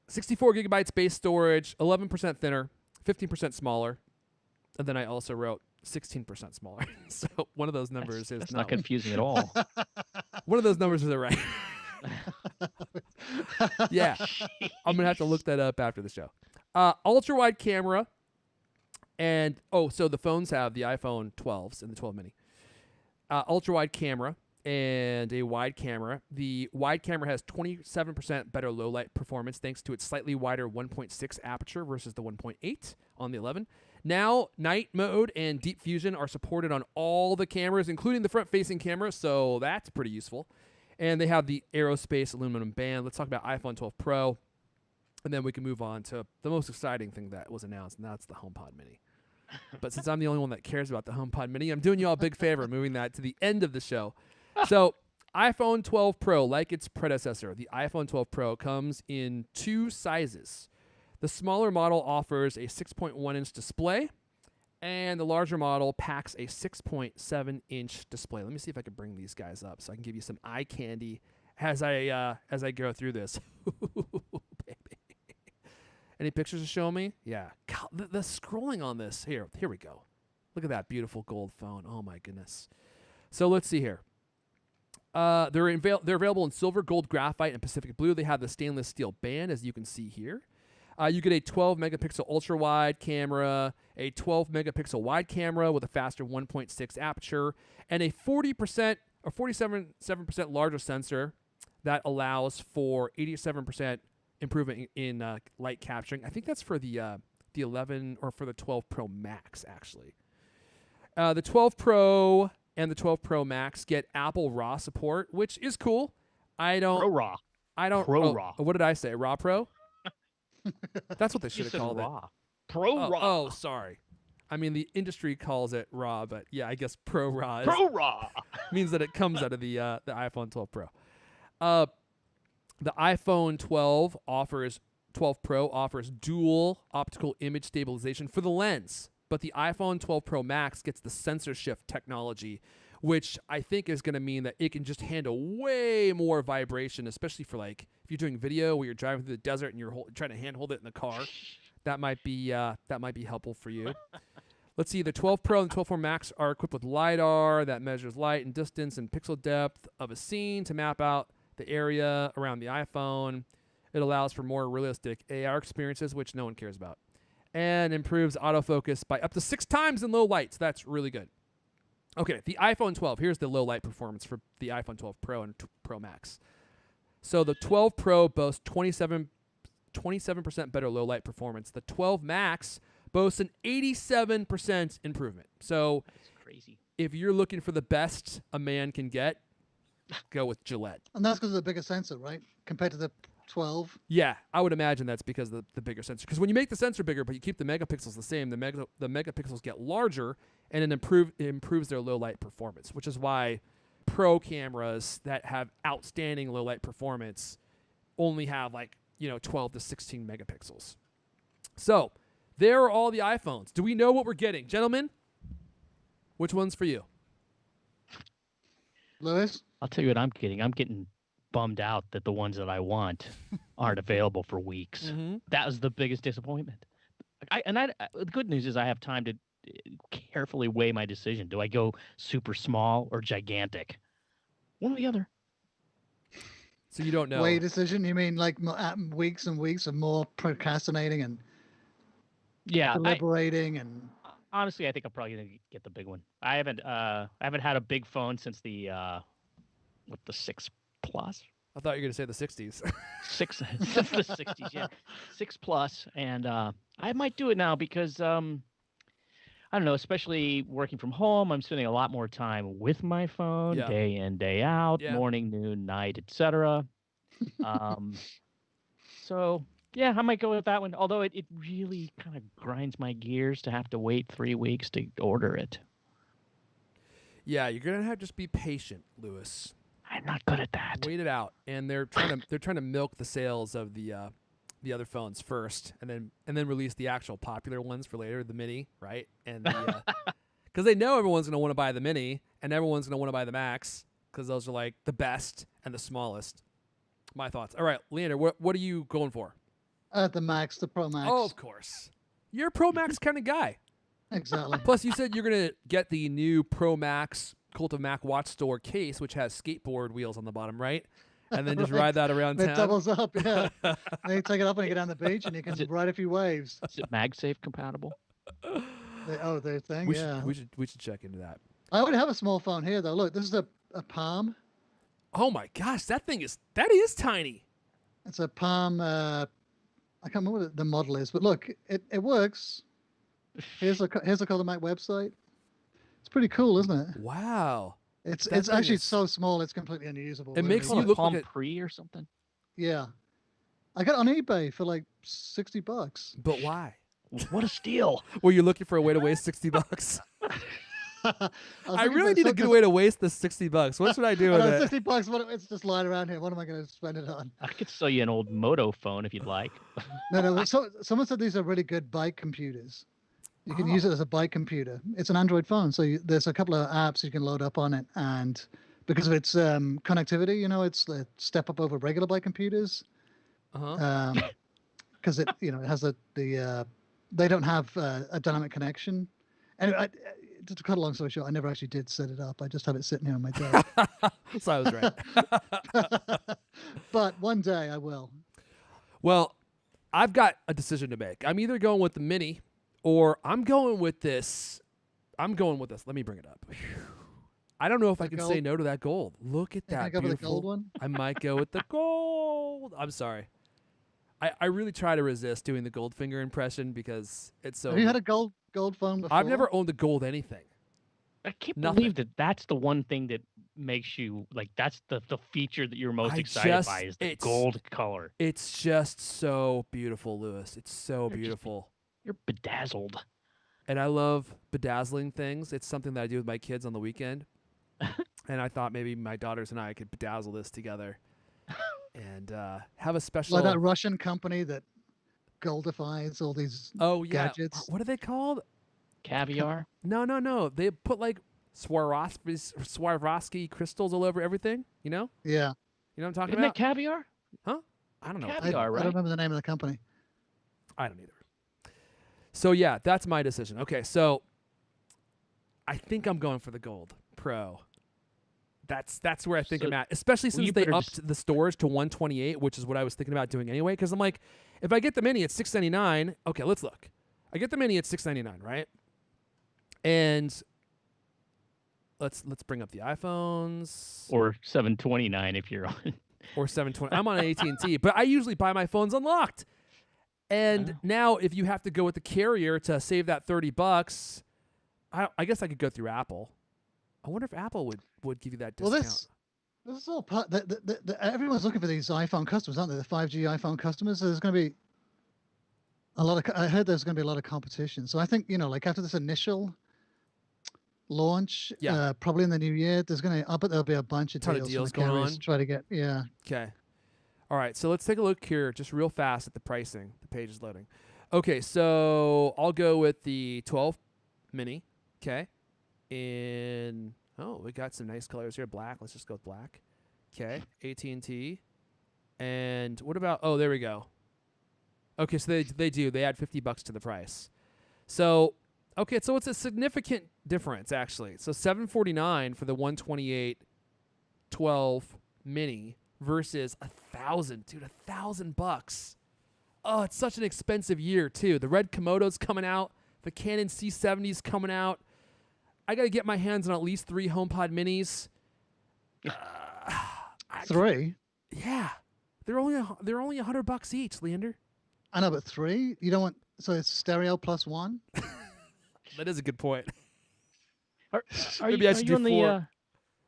64 gigabytes base storage, 11% thinner, 15% smaller. And then I also wrote 16% smaller. So one of those numbers is That's not confusing at all. one of those numbers is right. Yeah. I'm going to have to look that up after the show. Ultra wide camera. And, so the phones have the iPhone 12s and the 12 mini. Ultra wide camera and a wide camera. The wide camera has 27% better low light performance thanks to its slightly wider 1.6 aperture versus the 1.8 on the 11. Now, night mode and deep fusion are supported on all the cameras, including the front-facing camera, so that's pretty useful. And they have the aerospace aluminum band. Let's talk about iPhone 12 Pro, and then we can move on to the most exciting thing that was announced, and that's the HomePod Mini. But since I'm the only one that cares about the HomePod Mini, I'm doing you all a big favor moving that to the end of the show. So, iPhone 12 Pro, like its predecessor, the iPhone 12 Pro comes in two sizes. The smaller model offers a 6.1-inch display, and the larger model packs a 6.7-inch display. Let me see if I can bring these guys up so I can give you some eye candy as I go through this. Baby. Any pictures to show me? Yeah. God, the scrolling on this. Here we go. Look at that beautiful gold phone. Oh, my goodness. So let's see here. They're available in silver, gold, graphite, and Pacific blue. They have the stainless steel band, as you can see here. You get a 12-megapixel ultra-wide camera, a 12-megapixel wide camera with a faster 1.6 aperture, and a 40% or 47% larger sensor that allows for 87% improvement in light capturing. I think that's for the 11 or for the 12 Pro Max, actually. The 12 Pro and the 12 Pro Max get Apple RAW support, which is cool. Pro Raw. Pro Raw. What did I say? RAW Pro? That's what they should You have said called it. raw. Pro Raw. Oh, sorry. I mean, the industry calls it RAW, but yeah, I guess Pro RAW Pro Raw. means that it comes out of the iPhone 12 Pro. The iPhone 12 Pro offers dual optical image stabilization for the lens, but the iPhone 12 Pro Max gets the sensor shift technology, which I think is going to mean that it can just handle way more vibration, especially for like if you're doing video where you're driving through the desert and you're trying to handhold it in the car. That might be helpful for you. Let's see. The 12 Pro and 12 Pro Max are equipped with LiDAR that measures light and distance and pixel depth of a scene to map out the area around the iPhone. It allows for more realistic AR experiences, which no one cares about, and improves autofocus by up to 6 times in low lights. That's really good. Okay, the iPhone 12. Here's the low light performance for the iPhone 12 Pro and Pro Max. So the 12 Pro boasts 27% better low light performance. The 12 Max boasts an 87% improvement. So That's crazy. if you're looking for the best a man can get, go with Gillette. And that's because of the bigger sensor, right? Compared to the 12. Yeah, I would imagine that's because of the bigger sensor. Because when you make the sensor bigger, but you keep the megapixels the same, the megapixels get larger, and it improves their low light performance, which is why pro cameras that have outstanding low light performance only have 12 to 16 megapixels. So there are all the iPhones. Do we know what we're getting, gentlemen? Which one's for you? Lewis? I'll tell you what I'm getting. I'm getting bummed out that the ones that I want aren't available for weeks. Mm-hmm. That was the biggest disappointment. The good news is I have time to carefully weigh my decision. Do I go super small or gigantic? One or the other. So you don't know. Way decision? You mean like weeks and weeks of more procrastinating and deliberating and... Honestly, I think I'm probably gonna get the big one. I haven't had a big phone since the 6 Plus. I thought you were going to say the 60s. Since the 60s, yeah. 6 Plus, and I might do it now because I don't know, especially working from home, I'm spending a lot more time with my phone, day in, day out, morning, noon, night, etc. So yeah, I might go with that one. Although it really kind of grinds my gears to have to wait 3 weeks to order it. Yeah, you're gonna have to just be patient, Lewis. I'm not good at that. Wait it out, and they're trying to milk the sales of the other phones first, and then release the actual popular ones for later, the Mini, right? And because they know everyone's gonna want to buy the Mini, and everyone's gonna want to buy the Max because those are like the best and the smallest. My thoughts. All right, Leander, what are you going for? The Max, the Pro Max. Oh, of course. You're a Pro Max kind of guy. Exactly. Plus, you said you're going to get the new Pro Max Cult of Mac Watch Store case, which has skateboard wheels on the bottom, right? And then just ride that around It town. doubles up, yeah. And you take it up when you get down the beach, and you can ride a few waves. Is it MagSafe compatible? Their thing, yeah. We should check into that. I already have a small phone here, though. Look, this is a Palm. Oh my gosh, that is tiny. It's a Palm. I can't remember what the model is, but look, it works. Here's a Cult of Mac website. It's pretty cool, isn't it? Wow. It's That thing actually is- so small, it's completely unusable. It makes really. you look Palm like a- Pre or something. Yeah, I got it on eBay for like $60. But why? What a steal! Were you looking for a way to waste $60? I I really need a good way to waste the $60. What should I do with it? $60. It's just lying around here. What am I going to spend it on? I could sell you an old Moto phone if you'd like. No. Someone said these are really good bike computers. You can use it as a bike computer. It's an Android phone, so there's a couple of apps you can load up on it, and because of its connectivity, it's a step up over regular bike computers. Because it has the they don't have a dynamic connection. And to cut a long story short, I never actually did set it up. I just have it sitting here on my desk. So I was right. But one day I will. Well, I've got a decision to make. I'm either going with the Mini or I'm going with this. Let me bring it up. I don't know if I can say gold? no to that gold. Look at You're that. gonna go with the beautiful. gold one? I might go with the gold. I'm sorry. I really try to resist doing the Goldfinger impression because it's so. Have you had a gold phone before? I've never owned a gold anything. I can't Nothing. believe that that's the one thing that makes you like. That's the feature that you're most excited by is the gold color. It's just so beautiful, Lewis. It's so You're just- beautiful. You're bedazzled. And I love bedazzling things. It's something that I do with my kids on the weekend. And I thought maybe my daughters and I could bedazzle this together and have a special. Like that Russian company that goldifies all these gadgets. What are they called? Caviar. No. They put like Swarovski crystals all over everything. You know? Yeah. You know what I'm talking Isn't about? that caviar? Huh? I don't know. Caviar. I right? don't remember the name of the company. I don't either. So yeah, that's my decision. Okay, so I think I'm going for the Gold Pro. That's where I think I'm at, especially since you they better upped the stores to 128, which is what I was thinking about doing anyway. Because I'm like, if I get the Mini at $699, okay, let's look. I get the Mini at $699, right? And let's bring up the iPhones Or $729 if you're on. or 720. I'm on AT&T, but I usually buy my phones unlocked. And now, if you have to go with the carrier to save that $30, I guess I could go through Apple. I wonder if Apple would give you that discount. Well, this is all part. Everyone's looking for these iPhone customers, aren't they? The 5G iPhone customers. So there's going to be a lot of. I heard there's going to be a lot of competition. So I think like after this initial launch, probably in the new year, I bet there'll be a bunch of Ton of deals, deals from the going carriers on. to try to get. Yeah. Okay. All right, so let's take a look here just real fast at the pricing. The page is loading. Okay, so I'll go with the 12 Mini. Okay. We got some nice colors here. Black. Let's just go with black. Okay. AT&T. And what about, there we go. Okay, so they do. They add $50 to the price. So, okay, so it's a significant difference, actually. So $749 for the 128 12 Mini versus $1,000, dude, $1,000. Oh, it's such an expensive year too. The red Komodo's coming out. The Canon C70's coming out. I gotta get my hands on at least 3 HomePod Minis. 3. Yeah, they're only $100 each, Leander. I know, but 3. You don't want. So it's stereo plus 1. That is a good point. Are Maybe you, I are should you do on the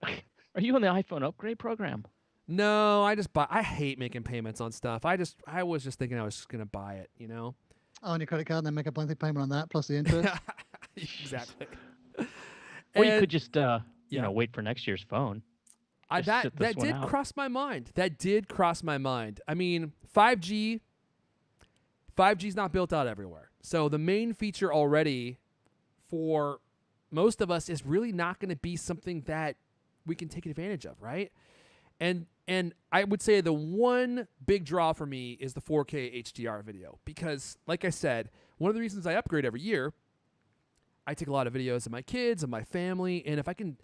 4. Are you on the iPhone upgrade program? No, I hate making payments on stuff. I was just thinking I was just gonna buy it, you know. On your credit card, and then make a monthly payment on that plus the interest. Exactly. Or you And- could just you know, wait for next year's phone. Just That sit this one did out. cross my mind. That did cross my mind. I mean, 5G's not built out everywhere. So the main feature already for most of us is really not going to be something that we can take advantage of, right? And I would say the one big draw for me is the 4K HDR video because, like I said, one of the reasons I upgrade every year, I take a lot of videos of my kids and my family, and if I can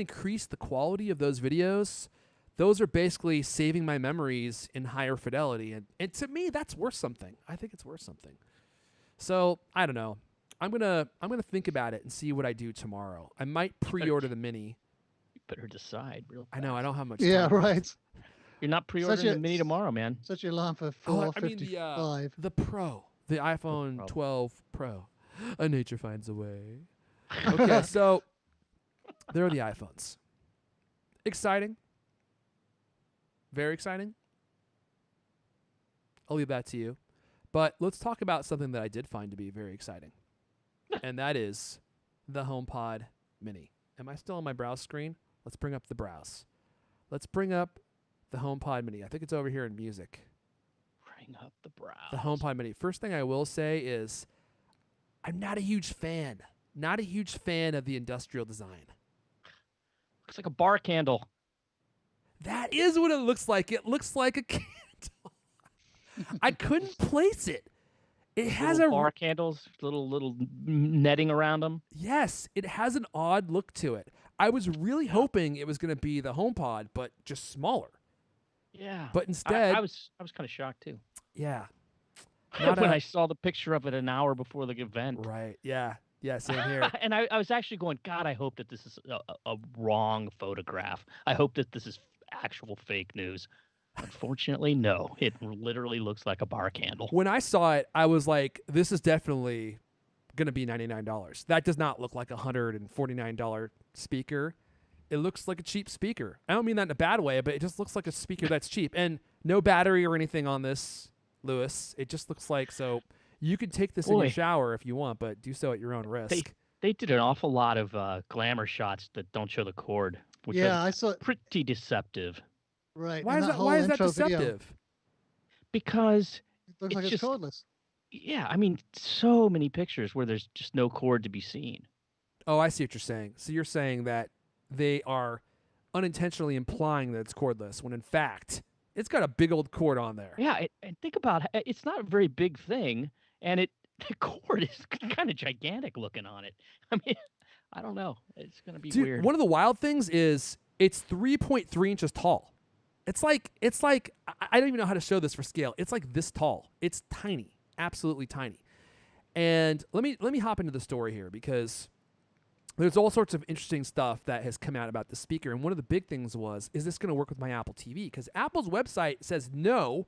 increase the quality of those videos, those are basically saving my memories in higher fidelity, and to me that's worth something. I think it's worth something. So I don't know. I'm gonna think about it and see what I do tomorrow. I might pre-order the Mini. You better decide real fast. I know I don't have much Yeah, time. right. You're not pre-ordering the Mini tomorrow, man. Such your alarm for Oh, I mean 4:55. the Pro, the iPhone Pro. 12 Pro. A nature finds a way. Okay, so there are the iPhones. Exciting. Very exciting. I'll leave that to you. But let's talk about something that I did find to be very exciting. And that is the HomePod Mini. Am I still on my browse screen? Let's bring up the browse. Let's bring up the HomePod Mini. I think it's over here in music. Bring up the browse. The HomePod Mini. First thing I will say is I'm not a huge fan. Not a huge fan of the industrial design. Looks like a bar candle. That is what it looks like. It looks like a candle. I couldn't place it. It has Little a bar candles, little netting around them. Yes, it has an odd look to it. I was really hoping it was going to be the HomePod, but just smaller. Yeah. But instead, I was kind of shocked too. yeah, When I saw the picture of it an hour before the event. right, yeah, same here. And I was actually going, God, I hope that this is a wrong photograph. I hope that this is actual fake news. Unfortunately, no. It literally looks like a bar candle. When I saw it, I was like, this is definitely going to be $99. That does not look like a $149 speaker. It looks like a cheap speaker. I don't mean that in a bad way, but it just looks like a speaker that's cheap. And no battery or anything on this, Lewis. It just looks like, so you could take this in your shower if you want, but do so at your own risk. They did an awful lot of glamour shots that don't show the cord, which I is saw pretty deceptive. right. Why and is that? whole Why is that intro video, deceptive? Because it looks it's like it's just- cordless. yeah, I mean, so many pictures where there's just no cord to be seen. Oh, I see what you're saying. So you're saying that they are unintentionally implying that it's cordless, when in fact it's got a big old cord on there. Yeah, and think about it. It's not a very big thing, and the cord is kind of gigantic looking on it. I mean, I don't know. It's going to be Dude, weird. one of the wild things is it's 3.3 inches tall. It's like I don't even know how to show this for scale. It's like this tall. It's tiny, absolutely tiny. And let me hop into the story here because there's all sorts of interesting stuff that has come out about the speaker. And one of the big things is this going to work with my Apple TV? Because Apple's website says no,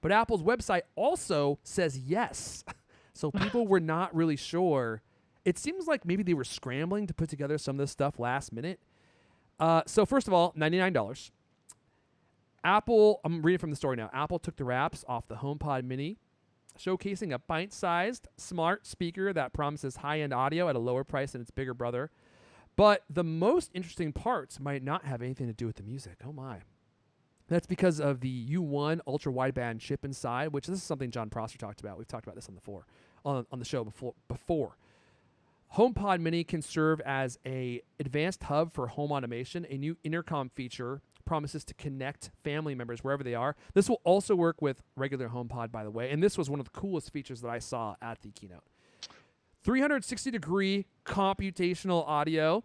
but Apple's website also says yes. So people were not really sure. It seems like maybe they were scrambling to put together some of this stuff last minute. So first of all, $99. Apple, I'm reading from the story now. Apple took the wraps off the HomePod Mini, showcasing a bite-sized smart speaker that promises high-end audio at a lower price than its bigger brother. But the most interesting parts might not have anything to do with the music. Oh my. That's because of the U1 ultra-wideband chip inside, which this is something John Prosser talked about. We've talked about this on the show before. HomePod Mini can serve as a advanced hub for home automation. A new intercom feature promises to connect family members wherever they are. This will also work with regular HomePod, by the way, and this was one of the coolest features that I saw at the keynote. 360-degree computational audio.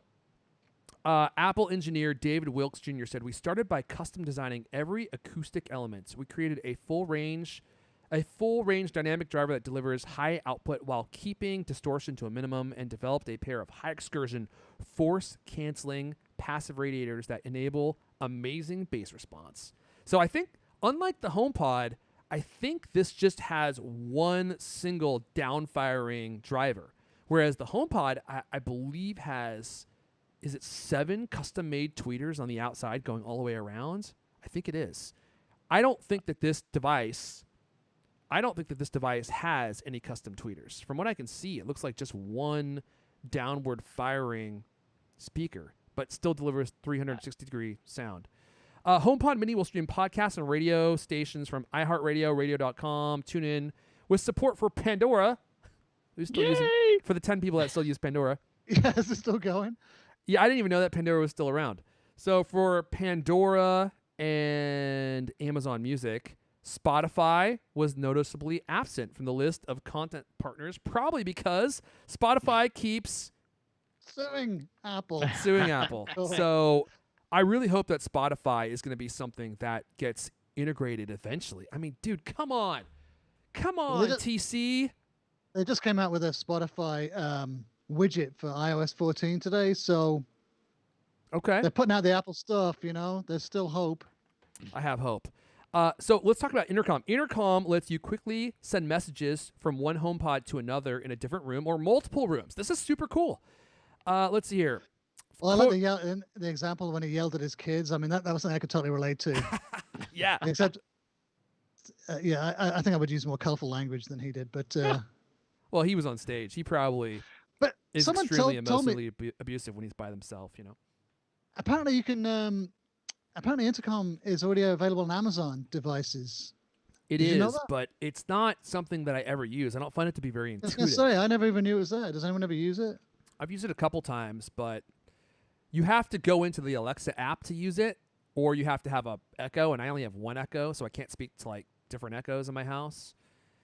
Apple engineer David Wilkes Jr. said, "We started by custom designing every acoustic element. We created a full range dynamic driver that delivers high output while keeping distortion to a minimum, and developed a pair of high excursion, force canceling passive radiators that enable amazing bass response." So I think, unlike the HomePod, I think this just has one single downfiring driver, whereas the HomePod, I believe, has, is it 7 custom-made tweeters on the outside going all the way around? I think it is. I don't think that this device has any custom tweeters. From what I can see, it looks like just one downward firing speaker. but still delivers 360-degree sound. HomePod Mini will stream podcasts and radio stations from iHeartRadio, radio.com, TuneIn, with support for Pandora. Who's still using for the 10 people that still use Pandora. Yeah, is it still going? Yeah, I didn't even know that Pandora was still around. So for Pandora and Amazon Music, Spotify was noticeably absent from the list of content partners, probably because Spotify keeps Suing Apple. suing Apple. Oh. So I really hope that Spotify is going to be something that gets integrated eventually. I mean, dude, come on. Come on, Well, TC. They just came out with a Spotify widget for iOS 14 today, so Okay. they're putting out the Apple stuff, you know? There's still hope. I have hope. So let's talk about Intercom. Intercom lets you quickly send messages from one HomePod to another in a different room or multiple rooms. This is super cool. Let's see here. Well, I like the example when he yelled at his kids. I mean, that was something I could totally relate to. Yeah. Except, yeah, I think I would use more colorful language than he did. But Well, he was on stage. He probably but is someone extremely told me emotionally abusive when he's by himself, you know? apparently you can. Apparently, Intercom is already available on Amazon devices. It Did you know is, that? but it's not something that I ever use. I don't find it to be very I was intuitive. going to say, I never even knew it was there. Does anyone ever use it? I've used it a couple times, but you have to go into the Alexa app to use it, or you have to have a Echo, and I only have one Echo, so I can't speak to like different Echoes in my house.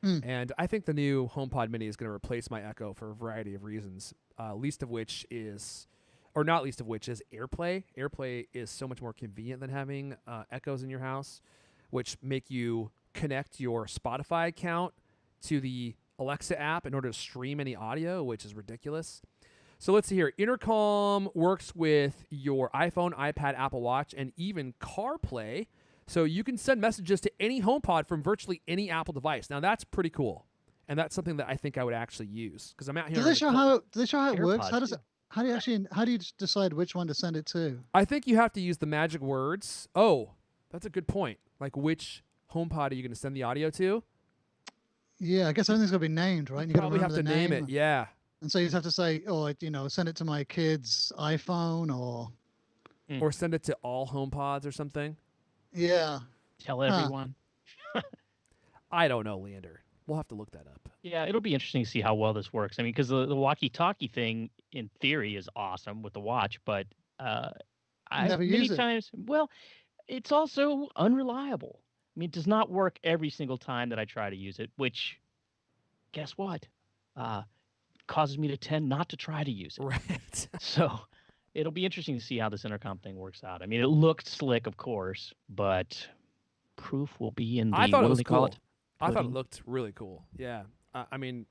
And I think the new HomePod Mini is going to replace my Echo for a variety of reasons. Not least of which is AirPlay. AirPlay is so much more convenient than having Echoes in your house, which make you connect your Spotify account to the Alexa app in order to stream any audio, which is ridiculous. So let's see here. Intercom works with your iPhone, iPad, Apple Watch, and even CarPlay. So you can send messages to any HomePod from virtually any Apple device. Now that's pretty cool, and that's something that I think I would actually use because I'm out here. Do they show how it works? AirPods, How do you decide which one to send it to? I think you have to use the magic words. Oh, that's a good point. Like which HomePod are you going to send the audio to? Yeah, I guess everything's got to be named, right? And you got to Probably have remember to the name name. it. Yeah. And so you have to say, send it to my kid's iPhone or Or send it to all HomePods or something. yeah. Tell everyone. I don't know, Leander. We'll have to look that up. Yeah, it'll be interesting to see how well this works. I mean, because the walkie-talkie thing, in theory, is awesome with the watch, but Never use it. times, well, it's also unreliable. I mean, it does not work every single time that I try to use it, which, guess what? Causes me to tend not to try to use it. Right. So it'll be interesting to see how this intercom thing works out. I mean, it looked slick, of course, but proof will be in the, I thought what it do was they call cool. it? I thought it Pudding? looked really cool. Yeah. I mean,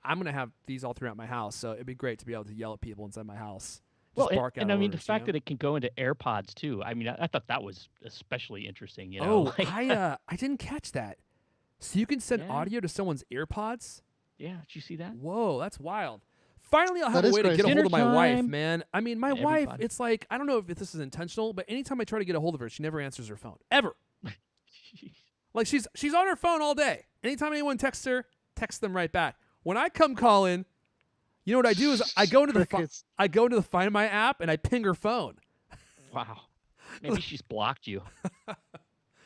I'm going to have these all throughout my house, so it'd be great to be able to yell at people inside my house. Well, Just bark out and I mean, the orders, fact that it can go into AirPods too. I mean, I thought that was especially interesting. You know, Oh, I didn't catch that. So you can send Yeah. audio to someone's AirPods? yeah, did you see that? Whoa, that's wild. Finally, I'll have That a is way to crazy. get a hold of my Dinner wife, time. man. I mean, my wife, Everybody. it's like, I don't know if this is intentional, but anytime I try to get a hold of her, she never answers her phone. Ever. Like, she's on her phone all day. Anytime anyone texts her, text them right back. When I come calling, you know what I do is I go into Crickets. the Find My app and I ping her phone. Wow, maybe she's blocked you.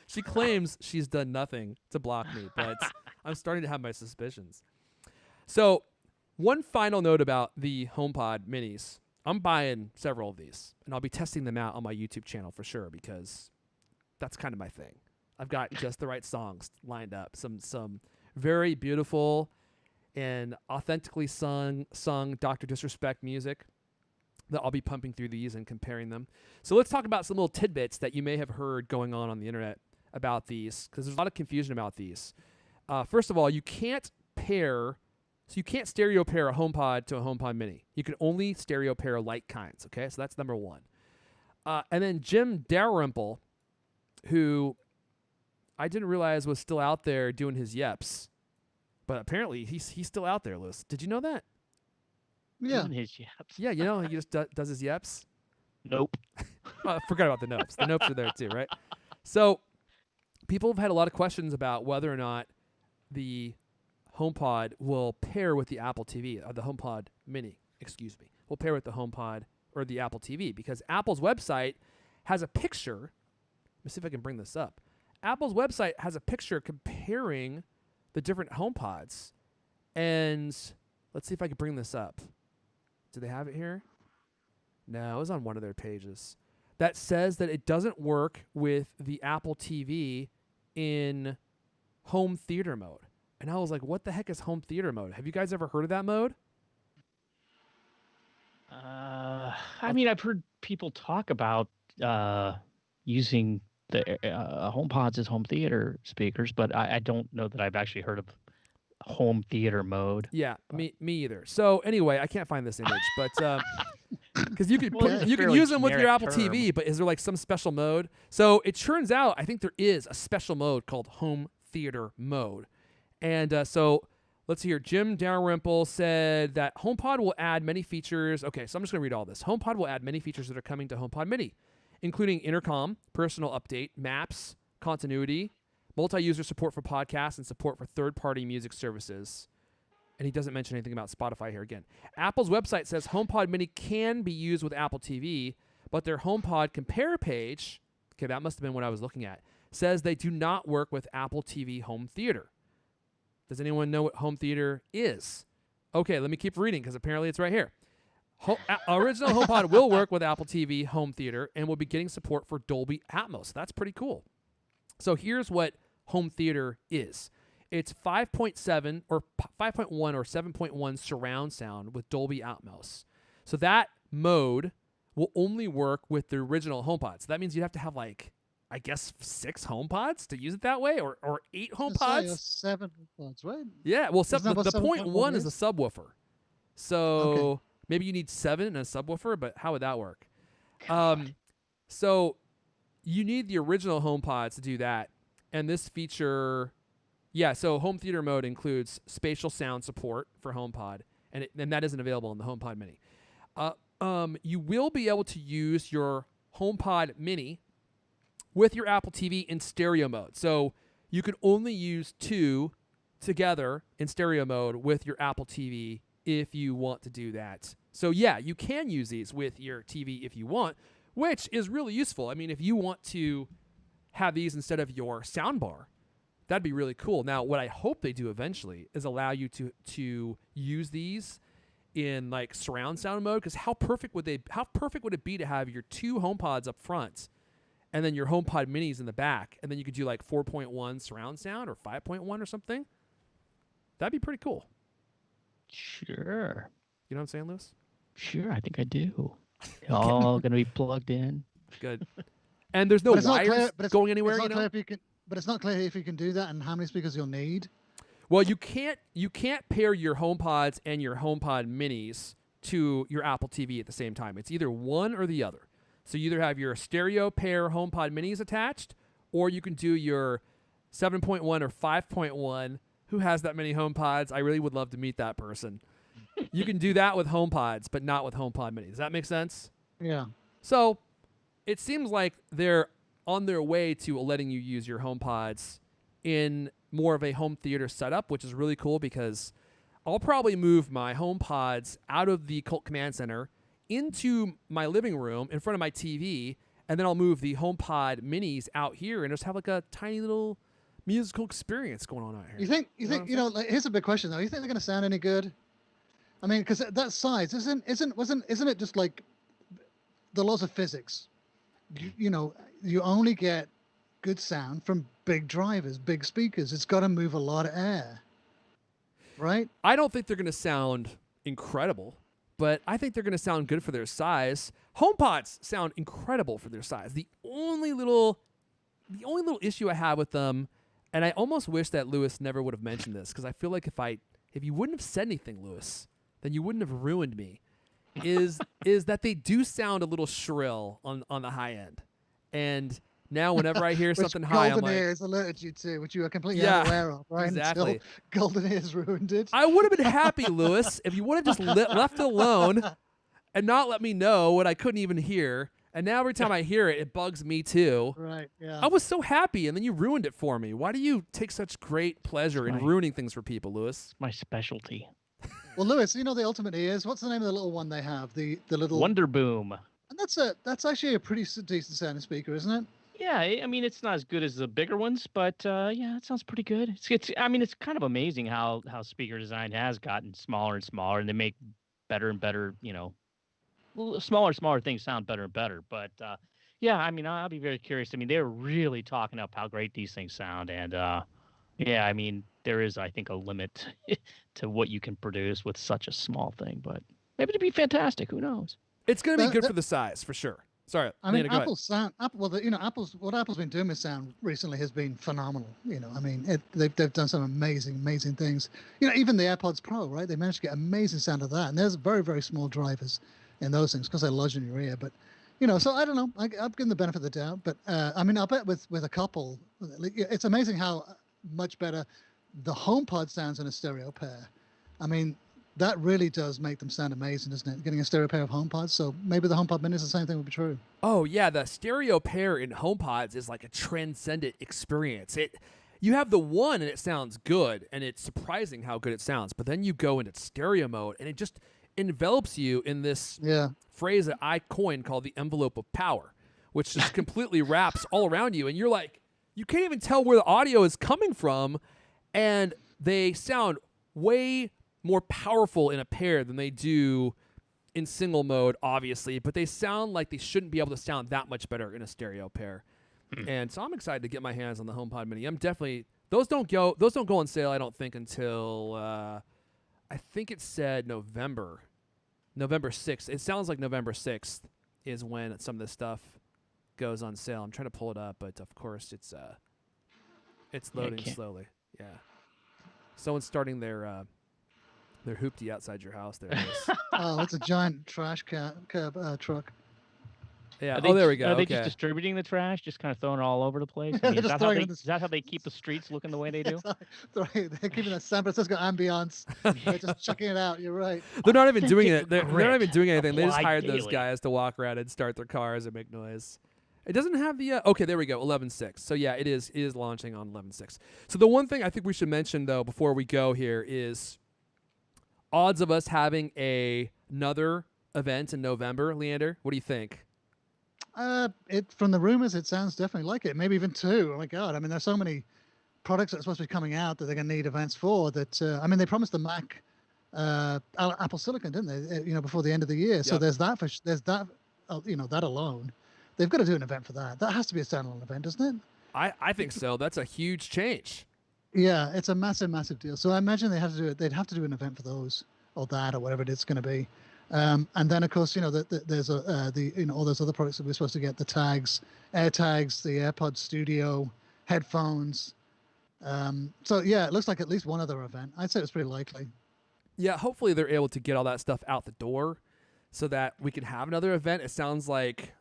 She claims she's done nothing to block me, but I'm starting to have my suspicions. So, one final note about the HomePod minis. I'm buying several of these, and I'll be testing them out on my YouTube channel for sure because that's kind of my thing. I've got just the right songs lined up. Some very beautiful and authentically sung Dr. Disrespect music that I'll be pumping through these and comparing them. So let's talk about some little tidbits that you may have heard going on the internet about these, because there's a lot of confusion about these. First of all, you can't stereo pair a HomePod to a HomePod Mini. You can only stereo pair like kinds, okay? So that's number one. And then Jim Dalrymple, who I didn't realize was still out there doing his yeps, but apparently he's still out there, Liz. Did you know that? Yeah. Doing his yaps. Yeah, you know, he just does his yeps. Nope. I forgot about the nopes. The nopes are there too, right? So people have had a lot of questions about whether or not the HomePod will pair with the Apple TV, or the HomePod Mini, will pair with the HomePod or the Apple TV, because Apple's website has a picture. Let me see if I can bring this up. Apple's website has a picture comparing the different HomePods. And let's see if I can bring this up. Do they have it here? No, it was on one of their pages. That says that it doesn't work with the Apple TV in home theater mode. And I was like, what the heck is home theater mode? Have you guys ever heard of that mode? I mean, I've heard people talk about using the HomePods as home theater speakers, but I don't know that I've actually heard of home theater mode. Yeah, me either. So anyway, I can't find this image, but because you could Well, it's a you can fairly use them with your generic Apple term. TV, but is there like some special mode? So it turns out I think there is a special mode called home theater mode, and so let's hear. Jim Dalrymple said that HomePod will add many features. Okay, so I'm just going to read all this. HomePod will add many features that are coming to HomePod Mini, including intercom, personal update, maps, continuity, multi-user support for podcasts, and support for third-party music services. And he doesn't mention anything about Spotify here again. Apple's website says HomePod Mini can be used with Apple TV, but their HomePod compare page, okay, that must have been what I was looking at, says they do not work with Apple TV home theater. Does anyone know what home theater is? Okay, let me keep reading because apparently it's right here. Original HomePod will work with Apple TV home theater and will be getting support for Dolby Atmos. That's pretty cool. So here's what home theater is. It's 5.7 or 5.1 or 7.1 surround sound with Dolby Atmos. So that mode will only work with the original HomePod. So that means you'd have to have like, I guess, 6 HomePods to use it that way, or 8 HomePods. 7 HomePods, right? Yeah, well, Isn't that what the 7.1 0.1 is a subwoofer. So maybe you need 7 and a subwoofer, but how would that work? So you need the original HomePods to do that. And this feature, so home theater mode includes spatial sound support for HomePod, and that isn't available in the HomePod Mini. You will be able to use your HomePod Mini with your Apple TV in stereo mode. So you can only use 2 together in stereo mode with your Apple TV if you want to do that. So yeah, you can use these with your TV if you want, which is really useful. I mean, if you want to have these instead of your soundbar, that'd be really cool. Now, what I hope they do eventually is allow you to use these in like surround sound mode, because how perfect would it be to have your 2 HomePods up front and then your HomePod Minis in the back, and then you could do like 4.1 surround sound or 5.1 or something? That'd be pretty cool. Sure. You know what I'm saying, Lewis? Sure, I think I do. All going to be plugged in. Good. And there's no But it's not wires clear- but it's- going anywhere, it's you not know? clear if you can, but it's not clear if you can do that and how many speakers you'll need. Well, you can't pair your HomePods and your HomePod Minis to your Apple TV at the same time. It's either one or the other. So you either have your stereo pair HomePod Minis attached, or you can do your 7.1 or 5.1. Who has that many HomePods? I really would love to meet that person. You can do that with HomePods, but not with HomePod Minis. Does that make sense? Yeah. So it seems like they're on their way to letting you use your HomePods in more of a home theater setup, which is really cool, because I'll probably move my HomePods out of the Cult Command Center into my living room in front of my TV, and then I'll move the HomePod Minis out here and just have like a tiny little musical experience going on out here. You think like, here's a big question though. You think they're going to sound any good? I mean, because that size isn't it just like the laws of physics? You only get good sound from big drivers, big speakers. It's got to move a lot of air, right? I don't think they're going to sound incredible, but I think they're going to sound good for their size. HomePods sound incredible for their size. The only little issue I have with them, and I almost wish that Lewis never would have mentioned this, because I feel like if you wouldn't have said anything, Lewis, then you wouldn't have ruined me, is that they do sound a little shrill on the high end. And now whenever I hear something high, I'm Golden like, Ears alerted you to, which you were completely Yeah, unaware of, right? exactly. Until Golden Ears ruined it. I would have been happy, Lewis, if you would have just left it alone and not let me know what I couldn't even hear. And now every time I hear it, it bugs me too. Right, yeah. I was so happy, and then you ruined it for me. Why do you take such great pleasure in Right. ruining things for people, Lewis? My specialty. Well, Lewis, you know the ultimate ears. What's the name of the little one they have? The little Wonder Boom. And that's actually a pretty decent sounding speaker, isn't it? Yeah, I mean it's not as good as the bigger ones, but yeah, it sounds pretty good. It's I mean it's kind of amazing how speaker design has gotten smaller and smaller, and they make better and better, smaller and smaller things sound better and better. But yeah, I mean I'll be very curious. I mean they're really talking up how great these things sound, and yeah, I mean there is I think a limit to what you can produce with such a small thing, but maybe it'd be fantastic. Who knows? It's going to be good for the size, for sure. Sorry, I mean, Lena, Apple's sound. Apple, well, what Apple's been doing with sound recently has been phenomenal. I mean, they've done some amazing things. Even the AirPods Pro, right? They managed to get amazing sound of that, and there's very very small drivers in those things because they lodge in your ear. But so I don't know. I'm giving the benefit of the doubt. But I mean, I'll bet with a couple, it's amazing how much better the HomePod sounds in a stereo pair. I mean, that really does make them sound amazing, doesn't it? Getting a stereo pair of HomePods. So maybe the HomePod Mini is the same thing would be true. Oh yeah, the stereo pair in HomePods is like a transcendent experience. You have the one and it sounds good, and it's surprising how good it sounds. But then you go into stereo mode, and it just envelops you in this phrase that I coined called the envelope of power, which just completely wraps all around you, and you're like, you can't even tell where the audio is coming from, and they sound way more powerful in a pair than they do in single mode, obviously, but they sound like they shouldn't be able to sound that much better in a stereo pair. And so I'm excited to get my hands on the HomePod Mini. I'm definitely those don't go on sale, I don't think, until I think it said November 6th. It sounds like November 6th is when some of this stuff goes on sale. I'm trying to pull it up, but of course it's loading slowly. Yeah. Someone's starting their hoopty outside your house there. Oh, it's a giant trash truck. Yeah. There we go. Are they just distributing the trash, just kind of throwing it all over the place? I mean, is that how they keep the streets looking the way they do? Right. They're keeping that San Francisco ambiance. They're just chucking it out. You're right. They're not even doing it. They're not even doing anything. They just hired those guys to walk around and start their cars and make noise. It doesn't have the okay, there we go, 11.6. So yeah, it is launching on 11.6. So the one thing I think we should mention though before we go here is odds of us having another event in November. Leander, what do you think? From the rumors, it sounds definitely like it. Maybe even two. Oh my God! I mean, there's so many products that are supposed to be coming out that they're going to need events for. That I mean, they promised the Mac, Apple Silicon, didn't they? Before the end of the year. Yep. So there's that. That alone, they've got to do an event for that. That has to be a standalone event, doesn't it? I think so. That's a huge change. Yeah, it's a massive deal. So I imagine they have to do it. They'd have to do an event for those or that or whatever it's going to be. And then of course, there's all those other products that we're supposed to get: the tags, AirTags, the AirPod Studio, headphones. So yeah, it looks like at least one other event. I'd say it's pretty likely. Yeah, hopefully they're able to get all that stuff out the door so that we can have another event. It sounds like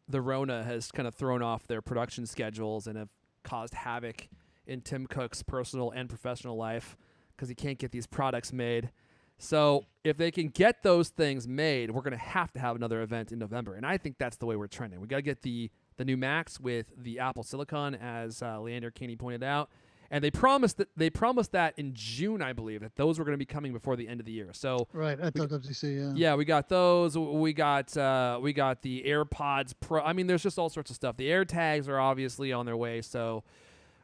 the Rona has kind of thrown off their production schedules and have caused havoc in Tim Cook's personal and professional life because he can't get these products made. So if they can get those things made, we're going to have another event in November. And I think that's the way we're trending. We got to get the new Macs with the Apple Silicon, as Leander Caney pointed out. And they promised that in June, I believe, that those were going to be coming before the end of the year. So right at WWDC, yeah. Yeah, we got those. We got the AirPods Pro. I mean, there's just all sorts of stuff. The AirTags are obviously on their way. So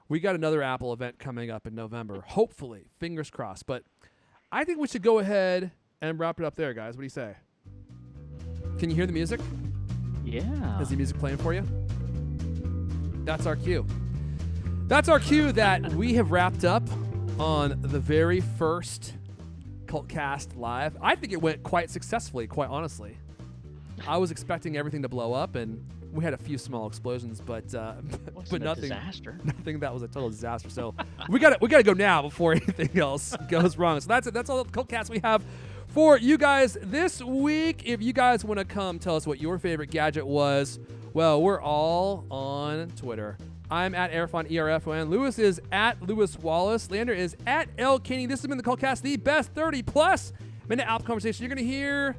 we got another Apple event coming up in November. Hopefully, fingers crossed. But I think we should go ahead and wrap it up there, guys. What do you say? Can you hear the music? Yeah. Is the music playing for you? That's our cue. That's our cue that we have wrapped up on the very first CultCast Live. I think it went quite successfully, quite honestly. I was expecting everything to blow up, and we had a few small explosions, but nothing. Disaster. Nothing that was a total disaster. So we got to go now before anything else goes wrong. So that's it. That's all the CultCast we have for you guys this week. If you guys want to come tell us what your favorite gadget was, well, we're all on Twitter. I'm at Erfon, ERFON. Lewis is at Lewis Wallace. Leander is at L. Kinney. This has been the CultCast, the best 30-plus minute Apple conversation you're going to hear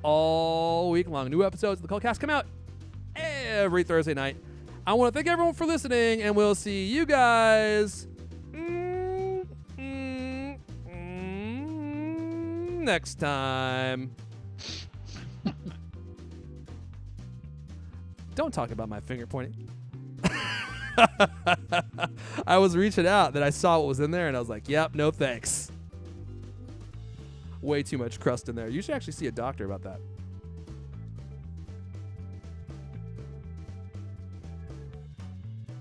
all week long. New episodes of the CultCast come out every Thursday night. I want to thank everyone for listening, and we'll see you guys next time. Don't talk about my finger pointing. I was reaching out, then I saw what was in there, and I was like, yep, no thanks. Way too much crust in there. You should actually see a doctor about that.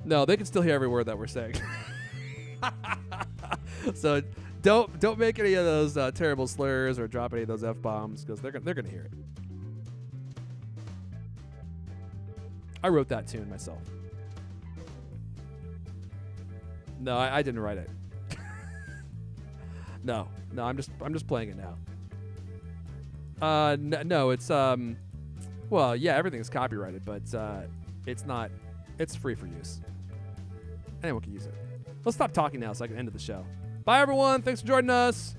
No, they can still hear every word that we're saying. So don't make any of those terrible slurs or drop any of those F-bombs, because they're gonna hear it. I wrote that tune myself. No, I didn't write it. No, I'm just playing it now. No, it's well, yeah, everything is copyrighted, but it's not. It's free for use. Anyone can use it. Let's stop talking now so I can end the show. Bye, everyone. Thanks for joining us.